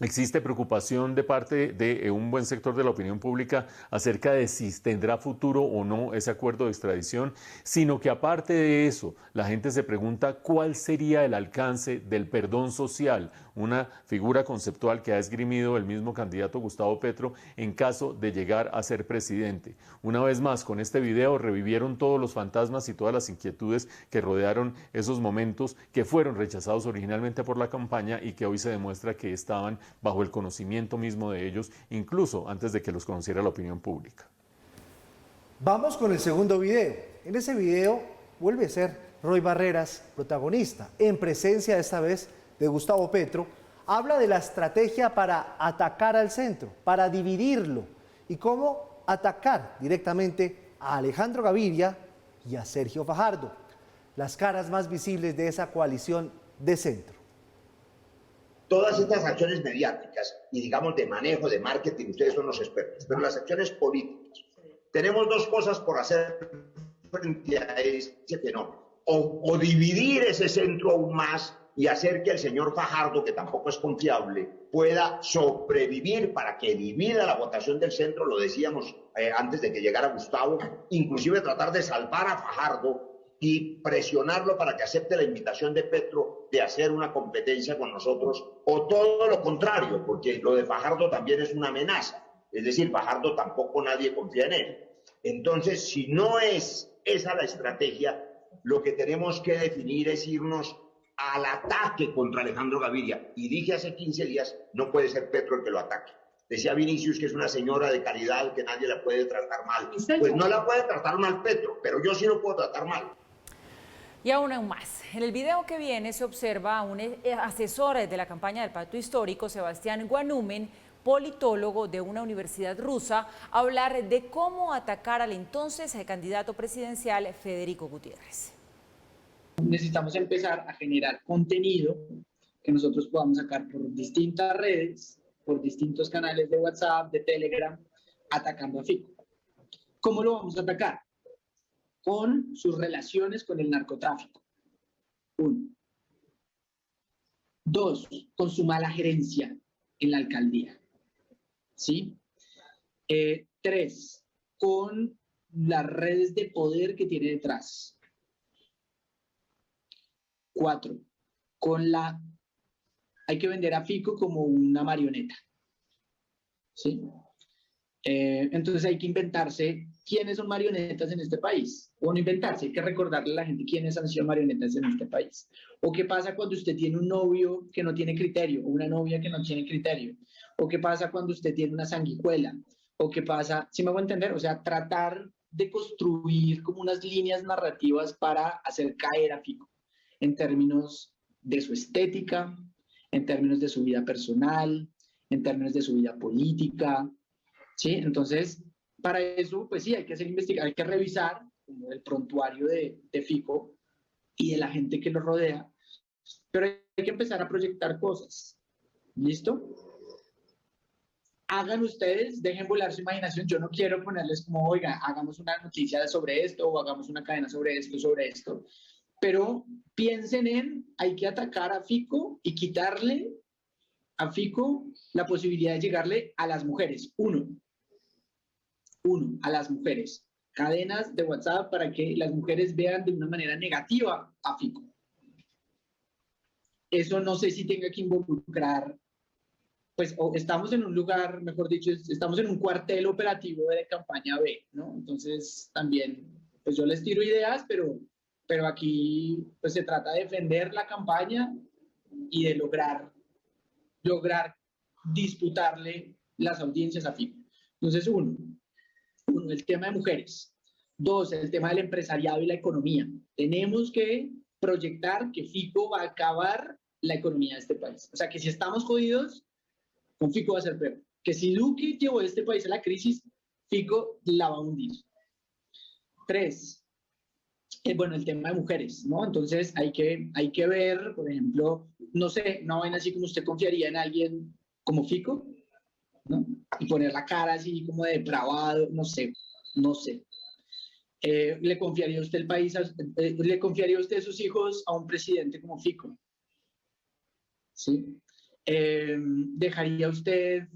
existe preocupación de parte de un buen sector de la opinión pública acerca de si tendrá futuro o no ese acuerdo de extradición, sino que aparte de eso, la gente se pregunta cuál sería el alcance del perdón social, una figura conceptual que ha esgrimido el mismo candidato Gustavo Petro en caso de llegar a ser presidente. Una vez más, con este video revivieron todos los fantasmas y todas las inquietudes que rodearon esos momentos que fueron rechazados originalmente por la campaña y que hoy se demuestra que estaban bajo el conocimiento mismo de ellos, incluso antes de que los conociera la opinión pública. Vamos con el segundo video. En ese video vuelve a ser Roy Barreras protagonista, en presencia esta vez de Gustavo Petro. Habla de la estrategia para atacar al centro, para dividirlo y cómo atacar directamente a Alejandro Gaviria y a Sergio Fajardo, las caras más visibles de esa coalición de centro. Todas estas acciones mediáticas y digamos de manejo, de marketing, ustedes son los expertos, pero las acciones políticas. Tenemos dos cosas por hacer frente a ese fenómeno. O dividir ese centro aún más y hacer que el señor Fajardo, que tampoco es confiable, pueda sobrevivir para que divida la votación del centro, lo decíamos antes de que llegara Gustavo, inclusive tratar de salvar a Fajardo y presionarlo para que acepte la invitación de Petro de hacer una competencia con nosotros, o todo lo contrario, porque lo de Fajardo también es una amenaza, es decir, Fajardo tampoco nadie confía en él. Entonces, si no es esa la estrategia, lo que tenemos que definir es irnos al ataque contra Alejandro Gaviria, y dije hace 15 días, no puede ser Petro el que lo ataque. Decía Vinicius que es una señora de caridad, que nadie la puede tratar mal. Pues no la puede tratar mal Petro, pero yo sí lo puedo tratar mal. Y aún más, en el video que viene se observa a un asesor de la campaña del Pacto Histórico, Sebastián Guanumen, politólogo de una universidad rusa, hablar de cómo atacar al entonces candidato presidencial Federico Gutiérrez. Necesitamos empezar a generar contenido que nosotros podamos sacar por distintas redes, por distintos canales de WhatsApp, de Telegram, atacando a Fico. ¿Cómo lo vamos a atacar? Con sus relaciones con el narcotráfico. 1. 2. Con su mala gerencia en la alcaldía. ¿Sí? 3. Con las redes de poder que tiene detrás. 4. Hay que vender a Fico como una marioneta. ¿Sí? Entonces hay que inventarse quiénes son marionetas en este país. O no inventarse, hay que recordarle a la gente quiénes han sido marionetas en este país. O qué pasa cuando usted tiene un novio que no tiene criterio, o una novia que no tiene criterio. O qué pasa cuando usted tiene una sanguijuela. O qué pasa, ¿sí me hago entender? O sea, tratar de construir como unas líneas narrativas para hacer caer a Fico en términos de su estética, en términos de su vida personal, en términos de su vida política, ¿sí? Entonces, para eso, pues sí, hay que hacer investigación, hay que revisar como el prontuario de Fico y de la gente que lo rodea, pero hay que empezar a proyectar cosas, ¿listo? Hagan ustedes, dejen volar su imaginación, yo no quiero ponerles como, oiga, hagamos una noticia sobre esto, o hagamos una cadena sobre esto, pero piensen en, hay que atacar a Fico y quitarle a Fico la posibilidad de llegarle a las mujeres. Uno, a las mujeres. Cadenas de WhatsApp para que las mujeres vean de una manera negativa a Fico. Eso no sé si tenga que involucrar, pues estamos en un lugar, mejor dicho, estamos en un cuartel operativo de campaña B, ¿no? Entonces también, pues yo les tiro ideas, pero aquí pues se trata de defender la campaña y de lograr disputarle las audiencias a Fico. Entonces, uno, el tema de mujeres. 2, el tema del empresariado y la economía. Tenemos que proyectar que Fico va a acabar la economía de este país. O sea, que si estamos jodidos, con Fico va a ser peor. que si Duque llevó a este país a la crisis, Fico la va a hundir. 3, bueno, el tema de mujeres, ¿no? Entonces hay que ver, por ejemplo, no sé, una vaina así como usted confiaría en alguien como Fico, ¿no? Y poner la cara así como de depravado, no sé. ¿Le confiaría usted el país, le confiaría usted sus hijos a un presidente como Fico? ¿Sí? ¿Dejaría usted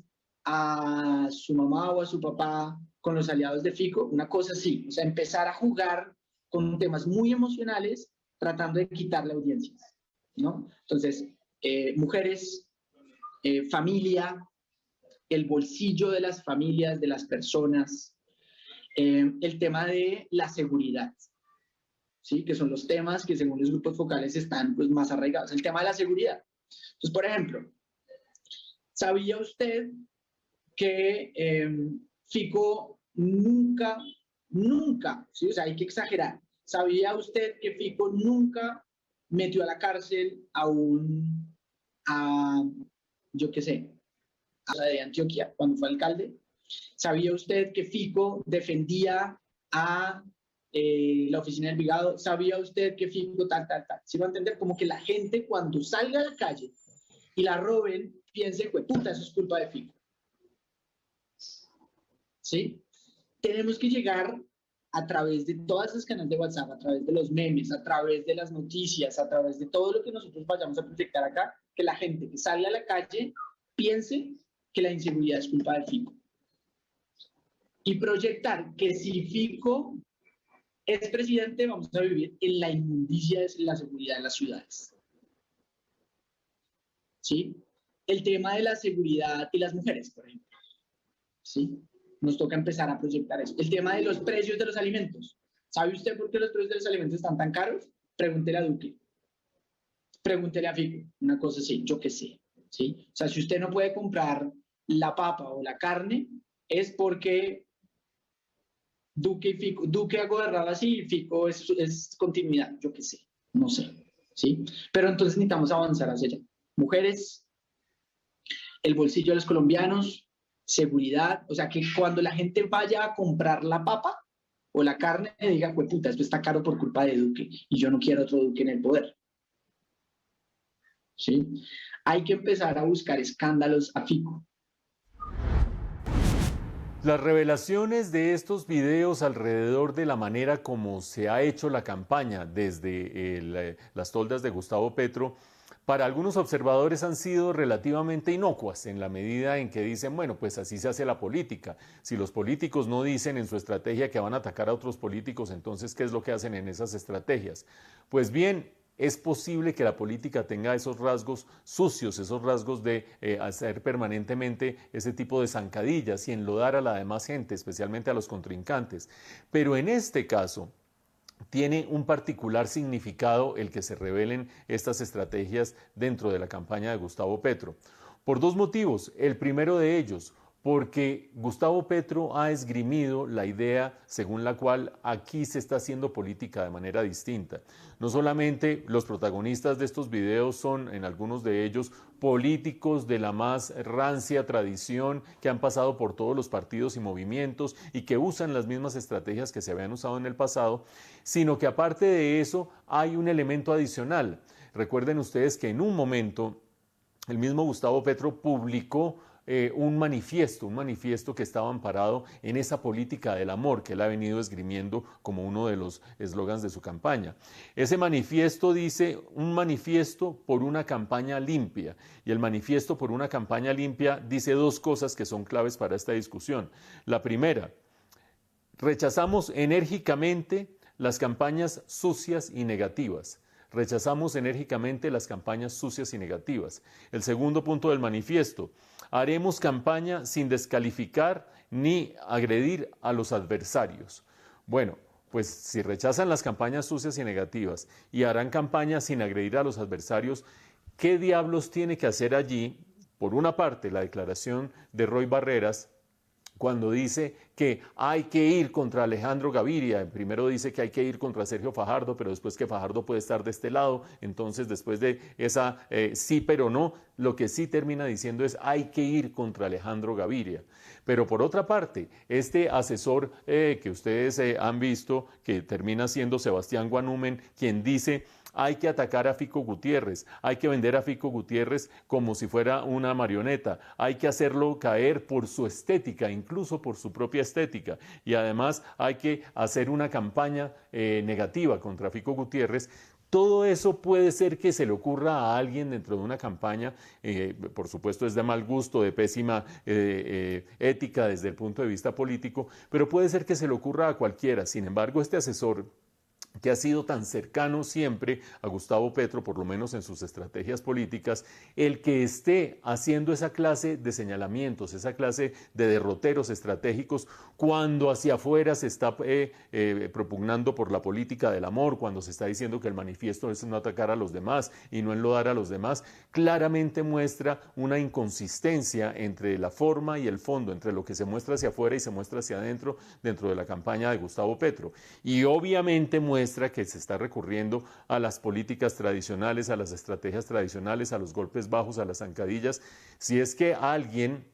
a su mamá o a su papá con los aliados de Fico? Una cosa así, o sea, empezar a jugar con temas muy emocionales tratando de quitarle audiencias, ¿no? Entonces, mujeres, familia, el bolsillo de las familias, de las personas, el tema de la seguridad, ¿sí? Que son los temas que según los grupos focales están pues, más arraigados. El tema de la seguridad. Entonces, por ejemplo, ¿sabía usted que Fico nunca, ¿sí? O sea, hay que exagerar. ¿Sabía usted que Fico nunca metió a la cárcel yo qué sé, a la de Antioquia cuando fue alcalde? ¿Sabía usted que Fico defendía a la oficina del Envigado? ¿Sabía usted que Fico tal? ¿Sí va a entender? Como que la gente cuando salga a la calle y la roben, piense, pues puta, eso es culpa de Fico. ¿Sí? Tenemos que llegar a través de todas esas canales de WhatsApp, a través de los memes, a través de las noticias, a través de todo lo que nosotros vayamos a proyectar acá, que la gente que sale a la calle piense que la inseguridad es culpa de Fico. Y proyectar que si Fico es presidente, vamos a vivir en la inmundicia de la seguridad en las ciudades. ¿Sí? El tema de la seguridad y las mujeres, por ejemplo. ¿Sí? Nos toca empezar a proyectar eso. El tema de los precios de los alimentos. ¿Sabe usted por qué los precios de los alimentos están tan caros? Pregúntele a Duque. Pregúntele a Fico. Una cosa así, yo qué sé. ¿Sí? O sea, si usted no puede comprar la papa o la carne, es porque Duque ha gobernado así y Fico es continuidad, yo qué sé, no sé. ¿Sí? Pero entonces necesitamos avanzar hacia allá. Mujeres, el bolsillo de los colombianos, seguridad, o sea, que cuando la gente vaya a comprar la papa o la carne, diga, pues puta, esto está caro por culpa de Duque y yo no quiero otro Duque en el poder. ¿Sí? Hay que empezar a buscar escándalos a Fico. Las revelaciones de estos videos alrededor de la manera como se ha hecho la campaña desde las toldas de Gustavo Petro, para algunos observadores han sido relativamente inocuas en la medida en que dicen, bueno, pues así se hace la política. Si los políticos no dicen en su estrategia que van a atacar a otros políticos, entonces, ¿qué es lo que hacen en esas estrategias? Pues bien, es posible que la política tenga esos rasgos sucios, esos rasgos de hacer permanentemente ese tipo de zancadillas y enlodar a la demás gente, especialmente a los contrincantes. Pero en este caso tiene un particular significado el que se revelen estas estrategias dentro de la campaña de Gustavo Petro. Por dos motivos. El primero de ellos, porque Gustavo Petro ha esgrimido la idea según la cual aquí se está haciendo política de manera distinta. No solamente los protagonistas de estos videos son, en algunos de ellos, políticos de la más rancia tradición que han pasado por todos los partidos y movimientos y que usan las mismas estrategias que se habían usado en el pasado, sino que aparte de eso hay un elemento adicional. Recuerden ustedes que en un momento el mismo Gustavo Petro publicó un manifiesto que estaba amparado en esa política del amor que él ha venido esgrimiendo como uno de los eslogans de su campaña. Ese manifiesto dice, un manifiesto por una campaña limpia, y el manifiesto por una campaña limpia dice dos cosas que son claves para esta discusión. La primera, rechazamos enérgicamente las campañas sucias y negativas. Rechazamos enérgicamente las campañas sucias y negativas. El segundo punto del manifiesto, haremos campaña sin descalificar ni agredir a los adversarios. Bueno, pues si rechazan las campañas sucias y negativas y harán campaña sin agredir a los adversarios, ¿qué diablos tiene que hacer allí? Por una parte, la declaración de Roy Barreras, cuando dice que hay que ir contra Alejandro Gaviria. Primero dice que hay que ir contra Sergio Fajardo, pero después que Fajardo puede estar de este lado. Entonces, después de esa sí pero no, lo que sí termina diciendo es hay que ir contra Alejandro Gaviria. Pero por otra parte, este asesor que ustedes han visto, que termina siendo Sebastián Guanúmen, quien dice hay que atacar a Fico Gutiérrez, hay que vender a Fico Gutiérrez como si fuera una marioneta, hay que hacerlo caer por su estética, incluso por su propia estética, y además hay que hacer una campaña negativa contra Fico Gutiérrez. Todo eso puede ser que se le ocurra a alguien dentro de una campaña, por supuesto es de mal gusto, de pésima ética desde el punto de vista político, pero puede ser que se le ocurra a cualquiera. Sin embargo, este asesor, que ha sido tan cercano siempre a Gustavo Petro, por lo menos en sus estrategias políticas, el que esté haciendo esa clase de señalamientos, esa clase de derroteros estratégicos, cuando hacia afuera se está propugnando por la política del amor, cuando se está diciendo que el manifiesto es no atacar a los demás y no enlodar a los demás, claramente muestra una inconsistencia entre la forma y el fondo, entre lo que se muestra hacia afuera y se muestra hacia adentro dentro de la campaña de Gustavo Petro. Y obviamente muestra que se está recurriendo a las políticas tradicionales, a las estrategias tradicionales, a los golpes bajos, a las zancadillas. Si es que alguien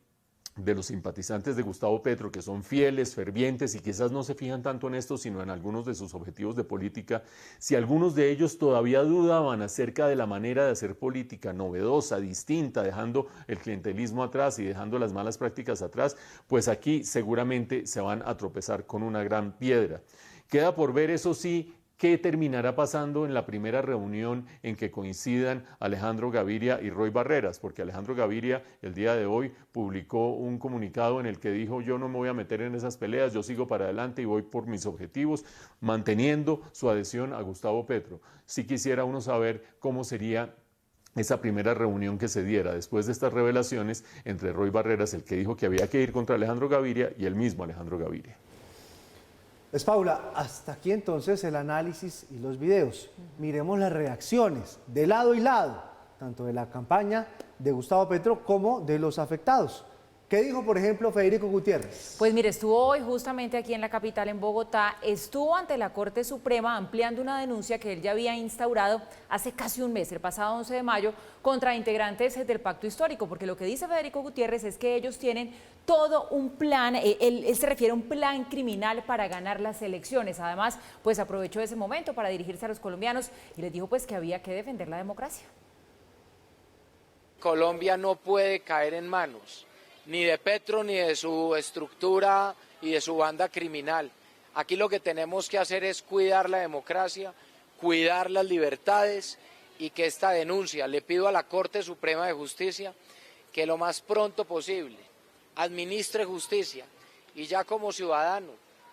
de los simpatizantes de Gustavo Petro, que son fieles, fervientes y quizás no se fijan tanto en esto, sino en algunos de sus objetivos de política, si algunos de ellos todavía dudaban acerca de la manera de hacer política novedosa, distinta, dejando el clientelismo atrás y dejando las malas prácticas atrás, pues aquí seguramente se van a tropezar con una gran piedra. Queda por ver, eso sí, qué terminará pasando en la primera reunión en que coincidan Alejandro Gaviria y Roy Barreras, porque Alejandro Gaviria el día de hoy publicó un comunicado en el que dijo: yo no me voy a meter en esas peleas, yo sigo para adelante y voy por mis objetivos, manteniendo su adhesión a Gustavo Petro. Sí quisiera uno saber cómo sería esa primera reunión que se diera después de estas revelaciones entre Roy Barreras, el que dijo que había que ir contra Alejandro Gaviria, y el mismo Alejandro Gaviria. Pues Paula, hasta aquí entonces el análisis y los videos. Miremos las reacciones de lado y lado, tanto de la campaña de Gustavo Petro como de los afectados. ¿Qué dijo, por ejemplo, Federico Gutiérrez? Pues mire, estuvo hoy justamente aquí en la capital, en Bogotá, estuvo ante la Corte Suprema ampliando una denuncia que él ya había instaurado hace casi un mes, el pasado 11 de mayo, contra integrantes del Pacto Histórico, porque lo que dice Federico Gutiérrez es que ellos tienen todo un plan, él se refiere a un plan criminal para ganar las elecciones. Además, pues aprovechó ese momento para dirigirse a los colombianos y les dijo pues que había que defender la democracia. Colombia no puede caer en manos ni de Petro, ni de su estructura y de su banda criminal. Aquí lo que tenemos que hacer es cuidar la democracia, cuidar las libertades, y que esta denuncia, le pido a la Corte Suprema de Justicia que lo más pronto posible administre justicia, y ya como ciudadano,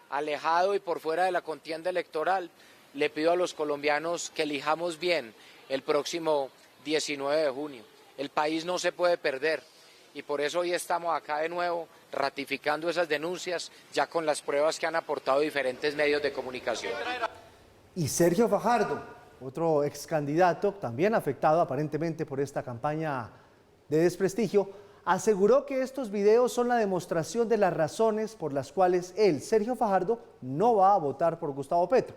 alejado y por fuera de la contienda electoral, le pido a los colombianos que elijamos bien el próximo 19 de junio. El país no se puede perder. Y por eso hoy estamos acá de nuevo ratificando esas denuncias, ya con las pruebas que han aportado diferentes medios de comunicación. Y Sergio Fajardo, otro ex candidato, también afectado aparentemente por esta campaña de desprestigio, aseguró que estos videos son la demostración de las razones por las cuales él, Sergio Fajardo, no va a votar por Gustavo Petro.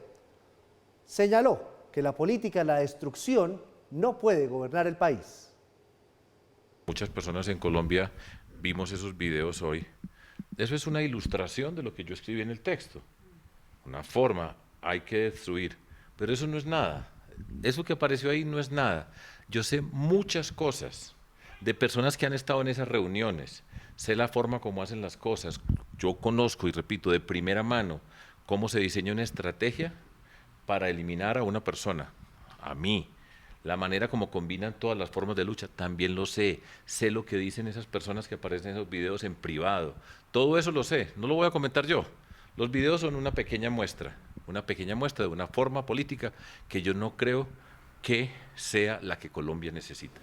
Señaló que la política de la destrucción no puede gobernar el país. Muchas personas en Colombia vimos esos videos hoy. Eso es una ilustración de lo que yo escribí en el texto. Una forma, hay que destruir. Pero eso no es nada. Eso que apareció ahí no es nada. Yo sé muchas cosas de personas que han estado en esas reuniones. Sé la forma como hacen las cosas. Yo conozco, y repito, de primera mano, cómo se diseña una estrategia para eliminar a una persona, a mí. La manera como combinan todas las formas de lucha, también lo sé. Sé lo que dicen esas personas que aparecen en esos videos en privado. Todo eso lo sé, no lo voy a comentar yo. Los videos son una pequeña muestra de una forma política que yo no creo que sea la que Colombia necesita.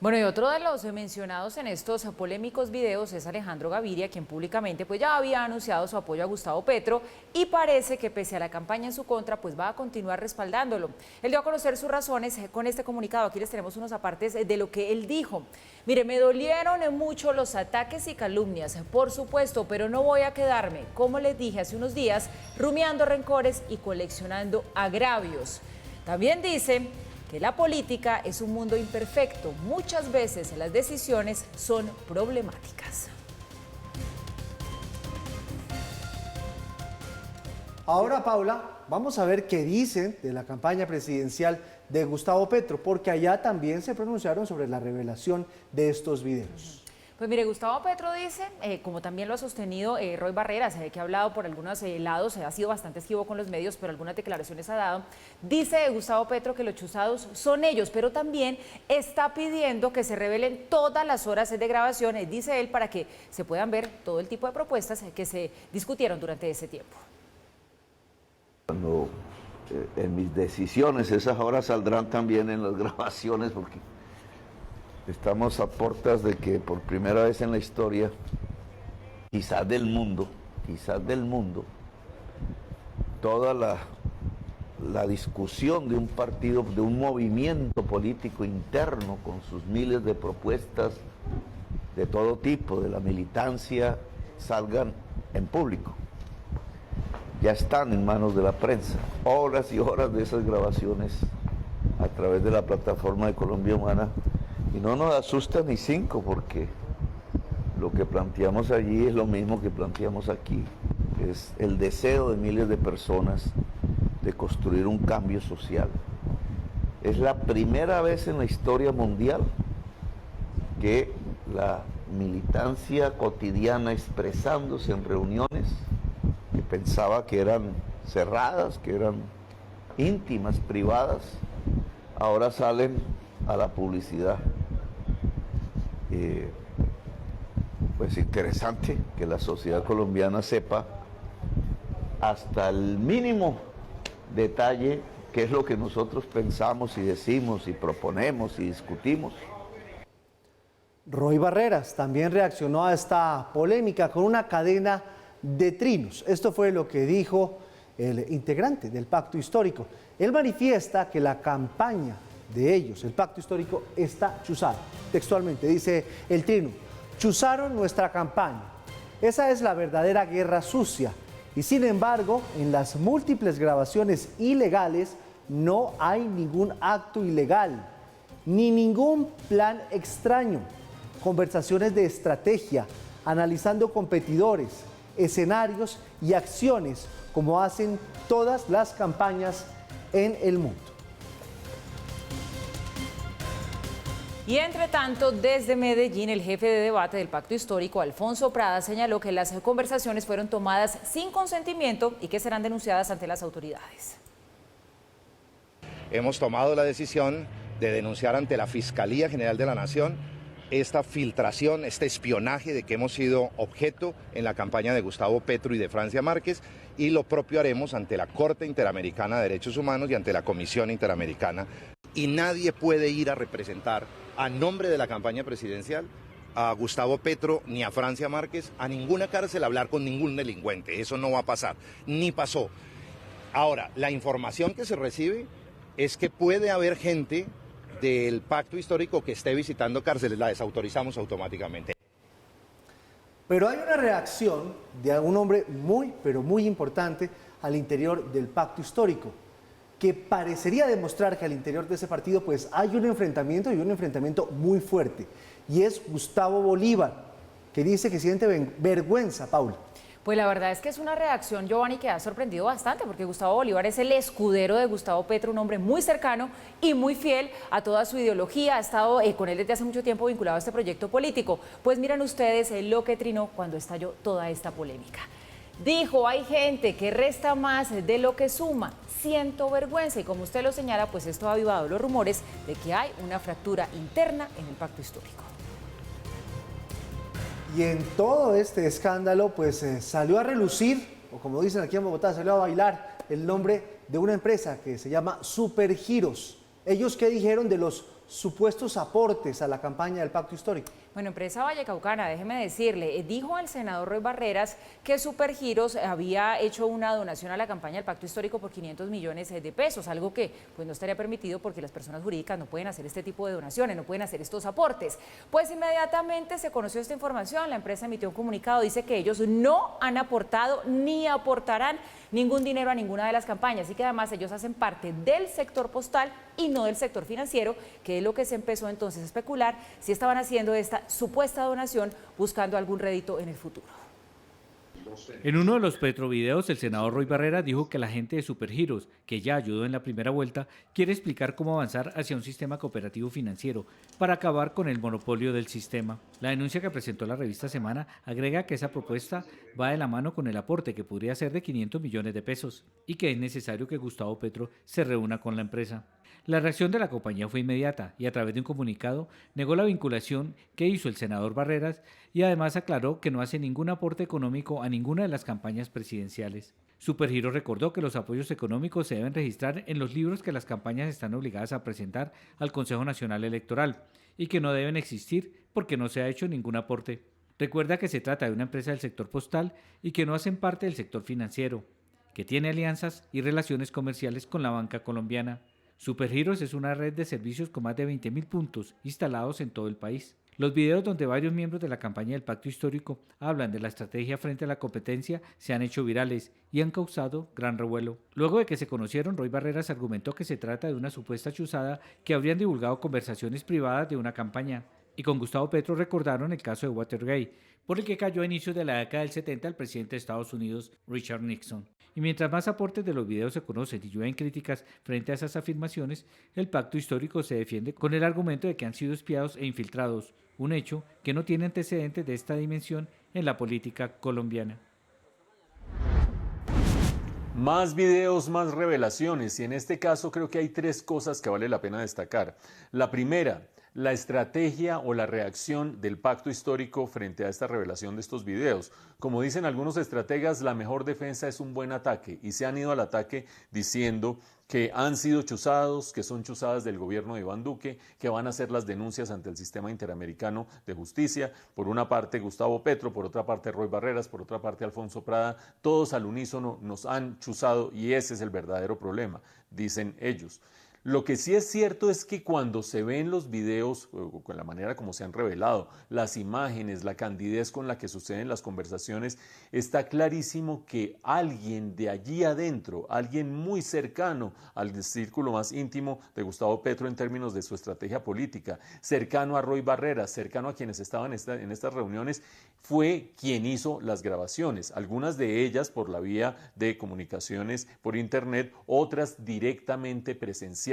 Bueno, y otro de los mencionados en estos polémicos videos es Alejandro Gaviria, quien públicamente pues ya había anunciado su apoyo a Gustavo Petro y parece que pese a la campaña en su contra pues va a continuar respaldándolo. Él dio a conocer sus razones con este comunicado. Aquí les tenemos unos apartes de lo que él dijo. Mire, me dolieron mucho los ataques y calumnias, por supuesto, pero no voy a quedarme, como les dije hace unos días, rumiando rencores y coleccionando agravios. También dice que la política es un mundo imperfecto. Muchas veces las decisiones son problemáticas. Ahora, Paula, vamos a ver qué dicen de la campaña presidencial de Gustavo Petro, porque allá también se pronunciaron sobre la revelación de estos videos. Pues mire, Gustavo Petro dice, como también lo ha sostenido Roy Barreras, que ha hablado por algunos lados, ha sido bastante esquivo con los medios, pero algunas declaraciones ha dado, dice Gustavo Petro que los chuzados son ellos, pero también está pidiendo que se revelen todas las horas de grabación, dice él, para que se puedan ver todo el tipo de propuestas que se discutieron durante ese tiempo. Cuando en mis decisiones, esas horas saldrán también en las grabaciones, porque estamos a puertas de que por primera vez en la historia, quizás del mundo, toda la discusión de un partido, de un movimiento político interno con sus miles de propuestas de todo tipo, de la militancia, salgan en público. Ya están en manos de la prensa, horas y horas de esas grabaciones a través de la plataforma de Colombia Humana. Y no nos asusta ni 5, porque lo que planteamos allí es lo mismo que planteamos aquí. Es el deseo de miles de personas de construir un cambio social. Es la primera vez en la historia mundial que la militancia cotidiana expresándose en reuniones que pensaba que eran cerradas, que eran íntimas, privadas, ahora salen a la publicidad. Pues interesante que la sociedad colombiana sepa hasta el mínimo detalle qué es lo que nosotros pensamos y decimos y proponemos y discutimos. Roy Barreras también reaccionó a esta polémica con una cadena de trinos. Esto fue lo que dijo el integrante del Pacto Histórico. Él manifiesta que la campaña de ellos, el Pacto Histórico, está chuzado. Textualmente dice el trino: chuzaron nuestra campaña. Esa es la verdadera guerra sucia. Y sin embargo, en las múltiples grabaciones ilegales no hay ningún acto ilegal, ni ningún plan extraño. Conversaciones de estrategia, analizando competidores, escenarios y acciones, como hacen todas las campañas en el mundo. Y entre tanto, desde Medellín, el jefe de debate del Pacto Histórico, Alfonso Prada, señaló que las conversaciones fueron tomadas sin consentimiento y que serán denunciadas ante las autoridades. Hemos tomado la decisión de denunciar ante la Fiscalía General de la Nación esta filtración, este espionaje de que hemos sido objeto en la campaña de Gustavo Petro y de Francia Márquez, y lo propio haremos ante la Corte Interamericana de Derechos Humanos y ante la Comisión Interamericana. Y nadie puede ir a representar a nombre de la campaña presidencial a Gustavo Petro ni a Francia Márquez a ninguna cárcel a hablar con ningún delincuente. Eso no va a pasar, ni pasó. Ahora, la información que se recibe es que puede haber gente del Pacto Histórico que esté visitando cárceles, la desautorizamos automáticamente. Pero hay una reacción de un hombre muy, pero muy importante al interior del Pacto Histórico, que parecería demostrar que al interior de ese partido pues hay un enfrentamiento, y un enfrentamiento muy fuerte, y es Gustavo Bolívar, que dice que siente vergüenza, Paula. Pues la verdad es que es una reacción, Giovanni, que ha sorprendido bastante, porque Gustavo Bolívar es el escudero de Gustavo Petro, un hombre muy cercano y muy fiel a toda su ideología, ha estado con él desde hace mucho tiempo vinculado a este proyecto político. Pues miren ustedes lo que trinó cuando estalló toda esta polémica. Dijo: hay gente que resta más de lo que suma, siento vergüenza, y como usted lo señala, pues esto ha avivado los rumores de que hay una fractura interna en el Pacto Histórico. Y en todo este escándalo, pues salió a relucir, o como dicen aquí en Bogotá, salió a bailar el nombre de una empresa que se llama Supergiros. ¿Ellos qué dijeron de los supuestos aportes a la campaña del Pacto Histórico. Bueno, empresa Vallecaucana, déjeme decirle, dijo al senador Roy Barreras que Supergiros había hecho una donación a la campaña del Pacto Histórico por 500 millones de pesos, algo que pues no estaría permitido porque las personas jurídicas no pueden hacer este tipo de donaciones, no pueden hacer estos aportes. Pues inmediatamente se conoció esta información, la empresa emitió un comunicado, dice que ellos no han aportado ni aportarán ningún dinero a ninguna de las campañas y que además ellos hacen parte del sector postal y no del sector financiero, que es lo que se empezó entonces a especular si estaban haciendo esta supuesta donación buscando algún rédito en el futuro. En uno de los petrovideos, el senador Roy Barreras dijo que la gente de Supergiros, que ya ayudó en la primera vuelta, quiere explicar cómo avanzar hacia un sistema cooperativo financiero para acabar con el monopolio del sistema. La denuncia que presentó la revista Semana agrega que esa propuesta va de la mano con el aporte que podría ser de 500 millones de pesos y que es necesario que Gustavo Petro se reúna con la empresa. La reacción de la compañía fue inmediata y a través de un comunicado negó la vinculación que hizo el senador Barreras y además aclaró que no hace ningún aporte económico a ninguna de las campañas presidenciales. Supergiros recordó que los apoyos económicos se deben registrar en los libros que las campañas están obligadas a presentar al Consejo Nacional Electoral y que no deben existir porque no se ha hecho ningún aporte. Recuerda que se trata de una empresa del sector postal y que no hacen parte del sector financiero, que tiene alianzas y relaciones comerciales con la banca colombiana. Supergiros es una red de servicios con más de 20.000 puntos instalados en todo el país. Los videos donde varios miembros de la campaña del Pacto Histórico hablan de la estrategia frente a la competencia se han hecho virales y han causado gran revuelo. Luego de que se conocieron, Roy Barreras argumentó que se trata de una supuesta chuzada que habrían divulgado conversaciones privadas de una campaña. Y con Gustavo Petro recordaron el caso de Watergate, por el que cayó a inicios de la década del 70 el presidente de Estados Unidos, Richard Nixon. Y mientras más aportes de los videos se conocen y llueven críticas frente a esas afirmaciones, el Pacto Histórico se defiende con el argumento de que han sido espiados e infiltrados, un hecho que no tiene antecedentes de esta dimensión en la política colombiana. Más videos, más revelaciones, y en este caso creo que hay tres cosas que vale la pena destacar. La primera, la estrategia o la reacción del Pacto Histórico frente a esta revelación de estos videos. Como dicen algunos estrategas, la mejor defensa es un buen ataque, y se han ido al ataque diciendo que han sido chuzados, que son chuzadas del gobierno de Iván Duque, que van a hacer las denuncias ante el sistema interamericano de justicia. Por una parte Gustavo Petro, por otra parte Roy Barreras, por otra parte Alfonso Prada, todos al unísono nos han chuzado y ese es el verdadero problema, dicen ellos. Lo que sí es cierto es que cuando se ven los videos, con la manera como se han revelado, las imágenes, la candidez con la que suceden las conversaciones, está clarísimo que alguien de allí adentro, alguien muy cercano al círculo más íntimo de Gustavo Petro en términos de su estrategia política, cercano a Roy Barreras, cercano a quienes estaban en estas reuniones, fue quien hizo las grabaciones, algunas de ellas por la vía de comunicaciones por internet, otras directamente presenciales.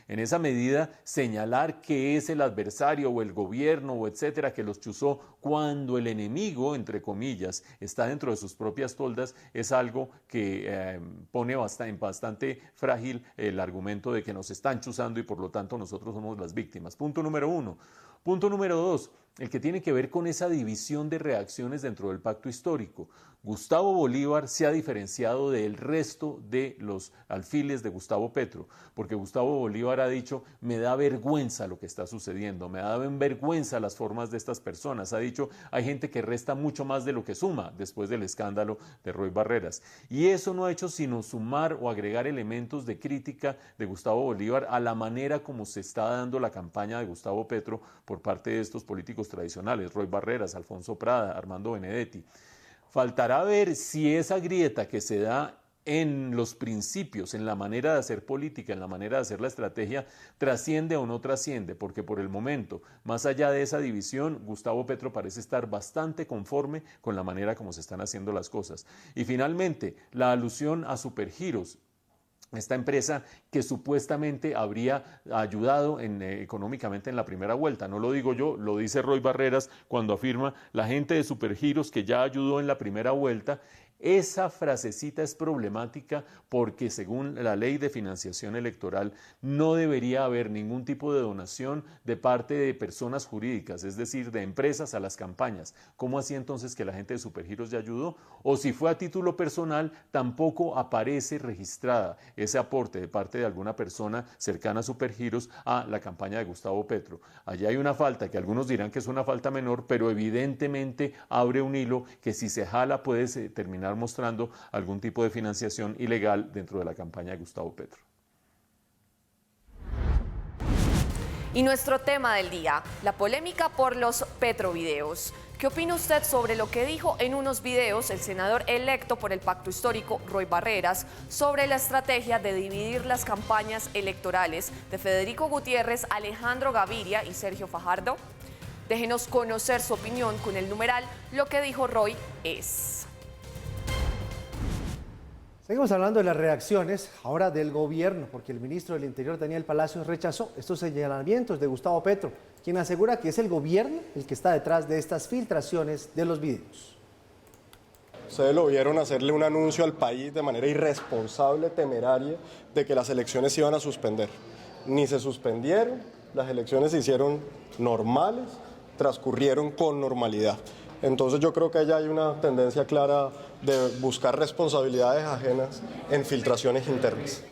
En esa medida, señalar que es el adversario o el gobierno o etcétera que los chuzó cuando el enemigo, entre comillas, está dentro de sus propias toldas, es algo que pone bastante frágil el argumento de que nos están chuzando y por lo tanto nosotros somos las víctimas. Punto número uno. Punto número dos, el que tiene que ver con esa división de reacciones dentro del Pacto Histórico. Gustavo Bolívar se ha diferenciado del resto de los alfiles de Gustavo Petro, porque Gustavo Bolívar ha dicho, me da vergüenza lo que está sucediendo, me da vergüenza las formas de estas personas. Ha dicho, hay gente que resta mucho más de lo que suma después del escándalo de Roy Barreras. Y eso no ha hecho sino sumar o agregar elementos de crítica de Gustavo Bolívar a la manera como se está dando la campaña de Gustavo Petro por parte de estos políticos tradicionales, Roy Barreras, Alfonso Prada, Armando Benedetti. Faltará ver si esa grieta que se da en los principios, en la manera de hacer política, en la manera de hacer la estrategia, trasciende o no trasciende, porque por el momento, más allá de esa división, Gustavo Petro parece estar bastante conforme con la manera como se están haciendo las cosas. Y finalmente, la alusión a Supergiros, esta empresa que supuestamente habría ayudado económicamente en la primera vuelta. No lo digo yo, lo dice Roy Barreras cuando afirma la gente de Supergiros que ya ayudó en la primera vuelta Esa frasecita es problemática porque según la ley de financiación electoral no debería haber ningún tipo de donación de parte de personas jurídicas, es decir, de empresas a las campañas. ¿Cómo así entonces que la gente de Supergiros ya ayudó? O si fue a título personal, tampoco aparece registrada ese aporte de parte de alguna persona cercana a Supergiros a la campaña de Gustavo Petro. Allí hay una falta que algunos dirán que es una falta menor, pero evidentemente abre un hilo que si se jala puede terminar mostrando algún tipo de financiación ilegal dentro de la campaña de Gustavo Petro. Y nuestro tema del día, la polémica por los Petrovideos. ¿Qué opina usted sobre lo que dijo en unos videos el senador electo por el Pacto Histórico, Roy Barreras, sobre la estrategia de dividir las campañas electorales de Federico Gutiérrez, Alejandro Gaviria y Sergio Fajardo? Déjenos conocer su opinión con el numeral Lo que dijo Roy es. Seguimos hablando de las reacciones ahora del gobierno, porque el ministro del Interior, Daniel Palacios, rechazó estos señalamientos de Gustavo Petro, quien asegura que es el gobierno el que está detrás de estas filtraciones de los videos. Ustedes lo vieron hacerle un anuncio al país de manera irresponsable, temeraria, de que las elecciones se iban a suspender. Ni se suspendieron, las elecciones se hicieron normales, transcurrieron con normalidad. Entonces yo creo que allá hay una tendencia clara de buscar responsabilidades ajenas en filtraciones internas.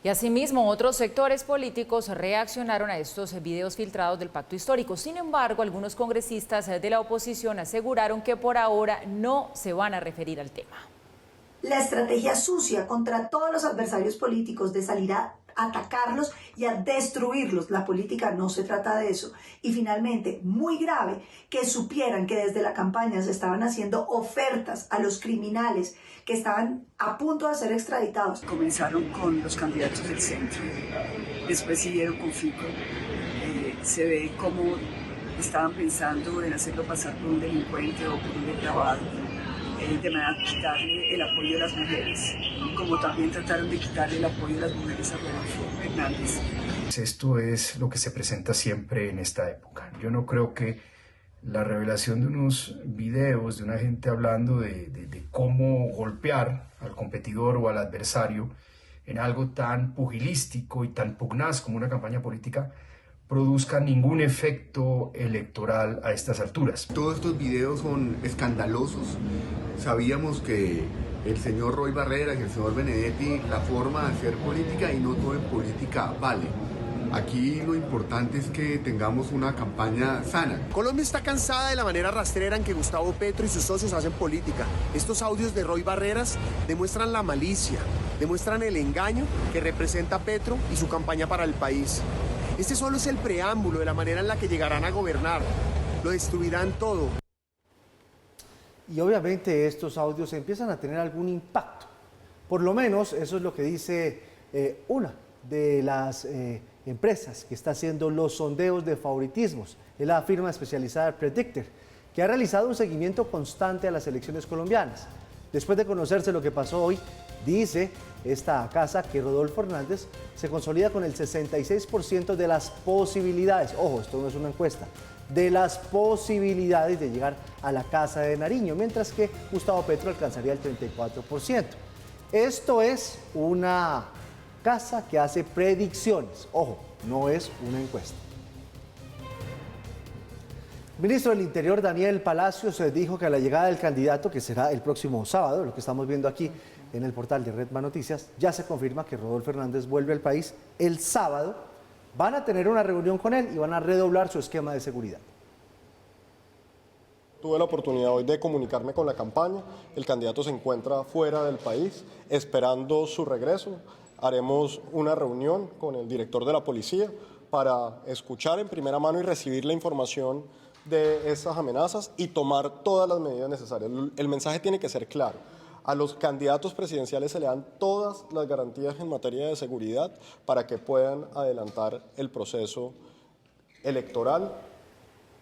Y asimismo, otros sectores políticos reaccionaron a estos videos filtrados del Pacto Histórico. Sin embargo, algunos congresistas de la oposición aseguraron que por ahora no se van a referir al tema. La estrategia sucia contra todos los adversarios políticos de salir a atacarlos y a destruirlos. La política no se trata de eso. Y finalmente, muy grave, que supieran que desde la campaña se estaban haciendo ofertas a los criminales que estaban a punto de ser extraditados. Comenzaron con los candidatos del centro, después siguieron con Fico. Se ve cómo estaban pensando en hacerlo pasar por un delincuente o por un depravado, de manera de quitarle el apoyo de las mujeres, como también trataron de quitarle el apoyo de las mujeres a Rodolfo Hernández. Esto es lo que se presenta siempre en esta época. Yo no creo que la revelación de unos videos de una gente hablando de cómo golpear al competidor o al adversario en algo tan pugilístico y tan pugnaz como una campaña política produzca ningún efecto electoral a estas alturas. Todos estos videos son escandalosos. Sabíamos que el señor Roy Barreras y el señor Benedetti, la forma de hacer política y no todo en política vale. Aquí lo importante es que tengamos una campaña sana. Colombia está cansada de la manera rastrera en que Gustavo Petro y sus socios hacen política. Estos audios de Roy Barreras demuestran la malicia, demuestran el engaño que representa Petro y su campaña para el país. Este solo es el preámbulo de la manera en la que llegarán a gobernar. Lo destruirán todo. Y obviamente estos audios empiezan a tener algún impacto. Por lo menos eso es lo que dice una de las empresas que está haciendo los sondeos de favoritismos. Es la firma especializada Predictor, que ha realizado un seguimiento constante a las elecciones colombianas. Después de conocerse lo que pasó hoy, dice esta casa que Rodolfo Hernández se consolida con el 66% de las posibilidades, ojo, esto no es una encuesta, de las posibilidades de llegar a la Casa de Nariño, mientras que Gustavo Petro alcanzaría el 34%. Esto es una casa que hace predicciones, ojo, no es una encuesta. El ministro del Interior, Daniel Palacios, dijo que a la llegada del candidato, que será el próximo sábado, lo que estamos viendo aquí en el portal de Red Más Noticias, ya se confirma que Rodolfo Hernández vuelve al país el sábado. Van a tener una reunión con él y van a redoblar su esquema de seguridad. Tuve la oportunidad hoy de comunicarme con la campaña. El candidato se encuentra fuera del país esperando su regreso. Haremos una reunión con el director de la policía para escuchar en primera mano y recibir la información de esas amenazas y tomar todas las medidas necesarias. El mensaje tiene que ser claro. A los candidatos presidenciales se le dan todas las garantías en materia de seguridad para que puedan adelantar el proceso electoral.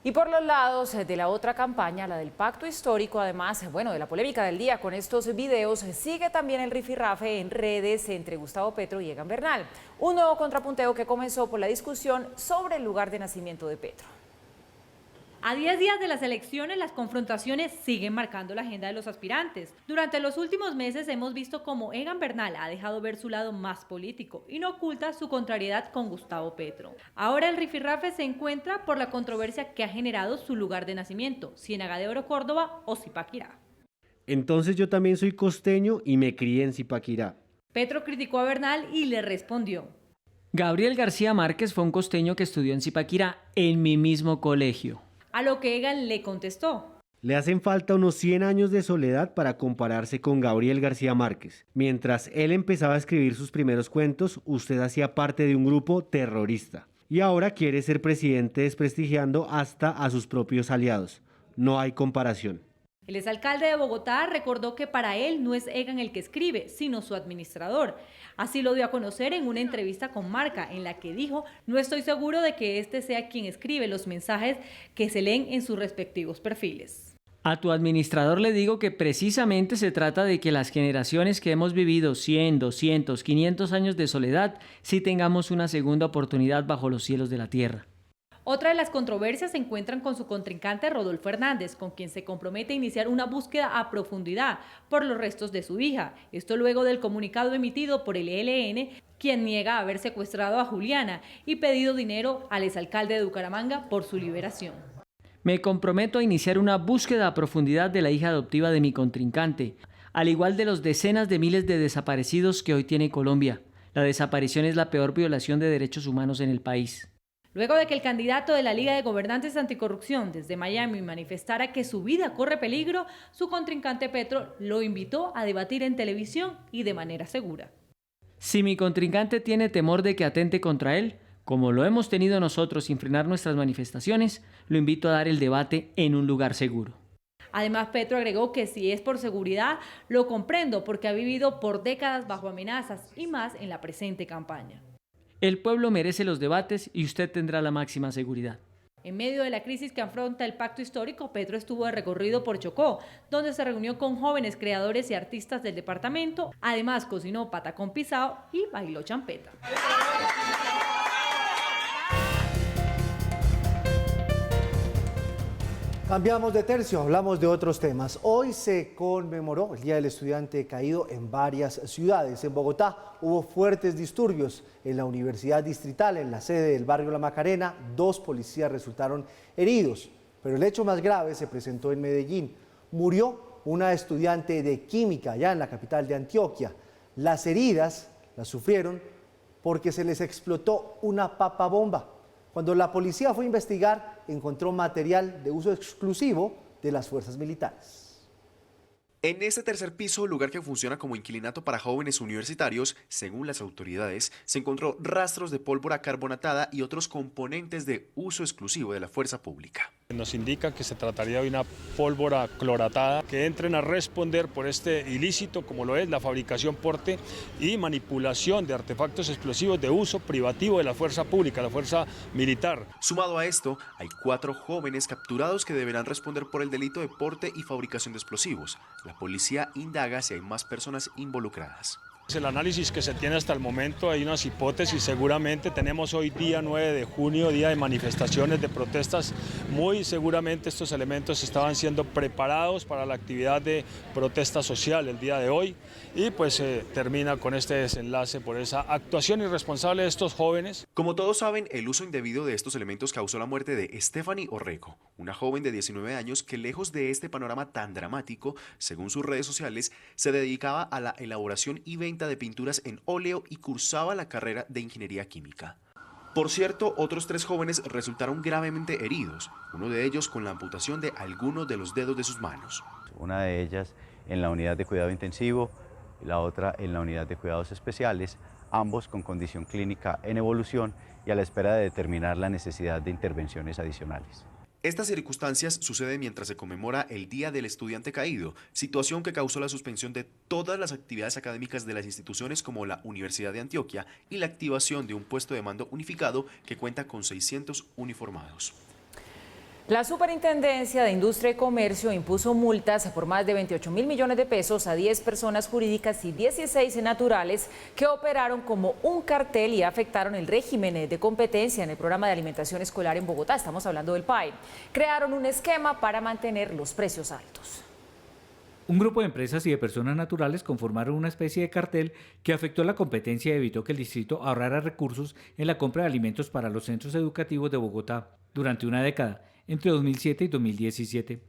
Y por los lados de la otra campaña, la del Pacto Histórico, además, de la polémica del día con estos videos, sigue también el rifirrafe en redes entre Gustavo Petro y Egan Bernal. Un nuevo contrapunteo que comenzó por la discusión sobre el lugar de nacimiento de Petro. A 10 días de las elecciones, las confrontaciones siguen marcando la agenda de los aspirantes. Durante los últimos meses hemos visto cómo Egan Bernal ha dejado ver su lado más político y no oculta su contrariedad con Gustavo Petro. Ahora el rifirrafe se encuentra por la controversia que ha generado su lugar de nacimiento, Ciénaga de Oro, Córdoba o Zipaquirá. Entonces yo también soy costeño y me crié en Zipaquirá. Petro criticó a Bernal y le respondió. Gabriel García Márquez fue un costeño que estudió en Zipaquirá, en mi mismo colegio. A lo que Egan le contestó. Le hacen falta unos 100 años de soledad para compararse con Gabriel García Márquez. Mientras él empezaba a escribir sus primeros cuentos, usted hacía parte de un grupo terrorista. Y ahora quiere ser presidente desprestigiando hasta a sus propios aliados. No hay comparación. El exalcalde de Bogotá recordó que para él no es Egan el que escribe, sino su administrador. Así lo dio a conocer en una entrevista con Marca, en la que dijo: no estoy seguro de que este sea quien escribe los mensajes que se leen en sus respectivos perfiles. A tu administrador le digo que precisamente se trata de que las generaciones que hemos vivido 100, 200, 500 años de soledad, sí tengamos una segunda oportunidad bajo los cielos de la tierra. Otra de las controversias se encuentran con su contrincante Rodolfo Hernández, con quien se compromete a iniciar una búsqueda a profundidad por los restos de su hija. Esto luego del comunicado emitido por el ELN, quien niega haber secuestrado a Juliana y pedido dinero al exalcalde de Bucaramanga por su liberación. Me comprometo a iniciar una búsqueda a profundidad de la hija adoptiva de mi contrincante, al igual de los decenas de miles de desaparecidos que hoy tiene Colombia. La desaparición es la peor violación de derechos humanos en el país. Luego de que el candidato de la Liga de Gobernantes Anticorrupción desde Miami manifestara que su vida corre peligro, su contrincante Petro lo invitó a debatir en televisión y de manera segura. Si mi contrincante tiene temor de que atente contra él, como lo hemos tenido nosotros sin frenar nuestras manifestaciones, lo invito a dar el debate en un lugar seguro. Además, Petro agregó que si es por seguridad, lo comprendo porque ha vivido por décadas bajo amenazas y más en la presente campaña. El pueblo merece los debates y usted tendrá la máxima seguridad. En medio de la crisis que afronta el pacto histórico, Petro estuvo de recorrido por Chocó, donde se reunió con jóvenes creadores y artistas del departamento. Además, cocinó patacón pisado y bailó champeta. Cambiamos de tercio, hablamos de otros temas. Hoy se conmemoró el Día del Estudiante Caído en varias ciudades. En Bogotá hubo fuertes disturbios en la Universidad Distrital, en la sede del barrio La Macarena. 2 policías resultaron heridos, pero el hecho más grave se presentó en Medellín. Murió una estudiante de química allá en la capital de Antioquia. Las heridas las sufrieron porque se les explotó una papa bomba. Cuando la policía fue a investigar, encontró material de uso exclusivo de las fuerzas militares. En este tercer piso, lugar que funciona como inquilinato para jóvenes universitarios, según las autoridades, se encontró rastros de pólvora carbonatada y otros componentes de uso exclusivo de la fuerza pública. Nos indica que se trataría de una pólvora cloratada que entren a responder por este ilícito, como lo es la fabricación, porte y manipulación de artefactos explosivos de uso privativo de la fuerza pública, la fuerza militar. Sumado a esto, hay 4 jóvenes capturados que deberán responder por el delito de porte y fabricación de explosivos. La policía indaga si hay más personas involucradas. El análisis que se tiene hasta el momento, hay unas hipótesis, seguramente tenemos hoy día 9 de junio, día de manifestaciones, de protestas, muy seguramente estos elementos estaban siendo preparados para la actividad de protesta social el día de hoy y pues se termina con este desenlace por esa actuación irresponsable de estos jóvenes. Como todos saben, el uso indebido de estos elementos causó la muerte de Stephanie Orreco, una joven de 19 años que lejos de este panorama tan dramático, según sus redes sociales, se dedicaba a la elaboración y venta de pinturas en óleo y cursaba la carrera de ingeniería química. Por cierto, otros 3 jóvenes resultaron gravemente heridos, uno de ellos con la amputación de algunos de los dedos de sus manos. Una de ellas en la unidad de cuidado intensivo y la otra en la unidad de cuidados especiales, ambos con condición clínica en evolución y a la espera de determinar la necesidad de intervenciones adicionales. Estas circunstancias suceden mientras se conmemora el Día del Estudiante Caído, situación que causó la suspensión de todas las actividades académicas de las instituciones como la Universidad de Antioquia y la activación de un puesto de mando unificado que cuenta con 600 uniformados. La Superintendencia de Industria y Comercio impuso multas por más de 28.000 millones de pesos a 10 personas jurídicas y 16 naturales que operaron como un cartel y afectaron el régimen de competencia en el programa de alimentación escolar en Bogotá. Estamos hablando del PAE. Crearon un esquema para mantener los precios altos. Un grupo de empresas y de personas naturales conformaron una especie de cartel que afectó la competencia y evitó que el distrito ahorrara recursos en la compra de alimentos para los centros educativos de Bogotá durante una década, entre 2007 y 2017.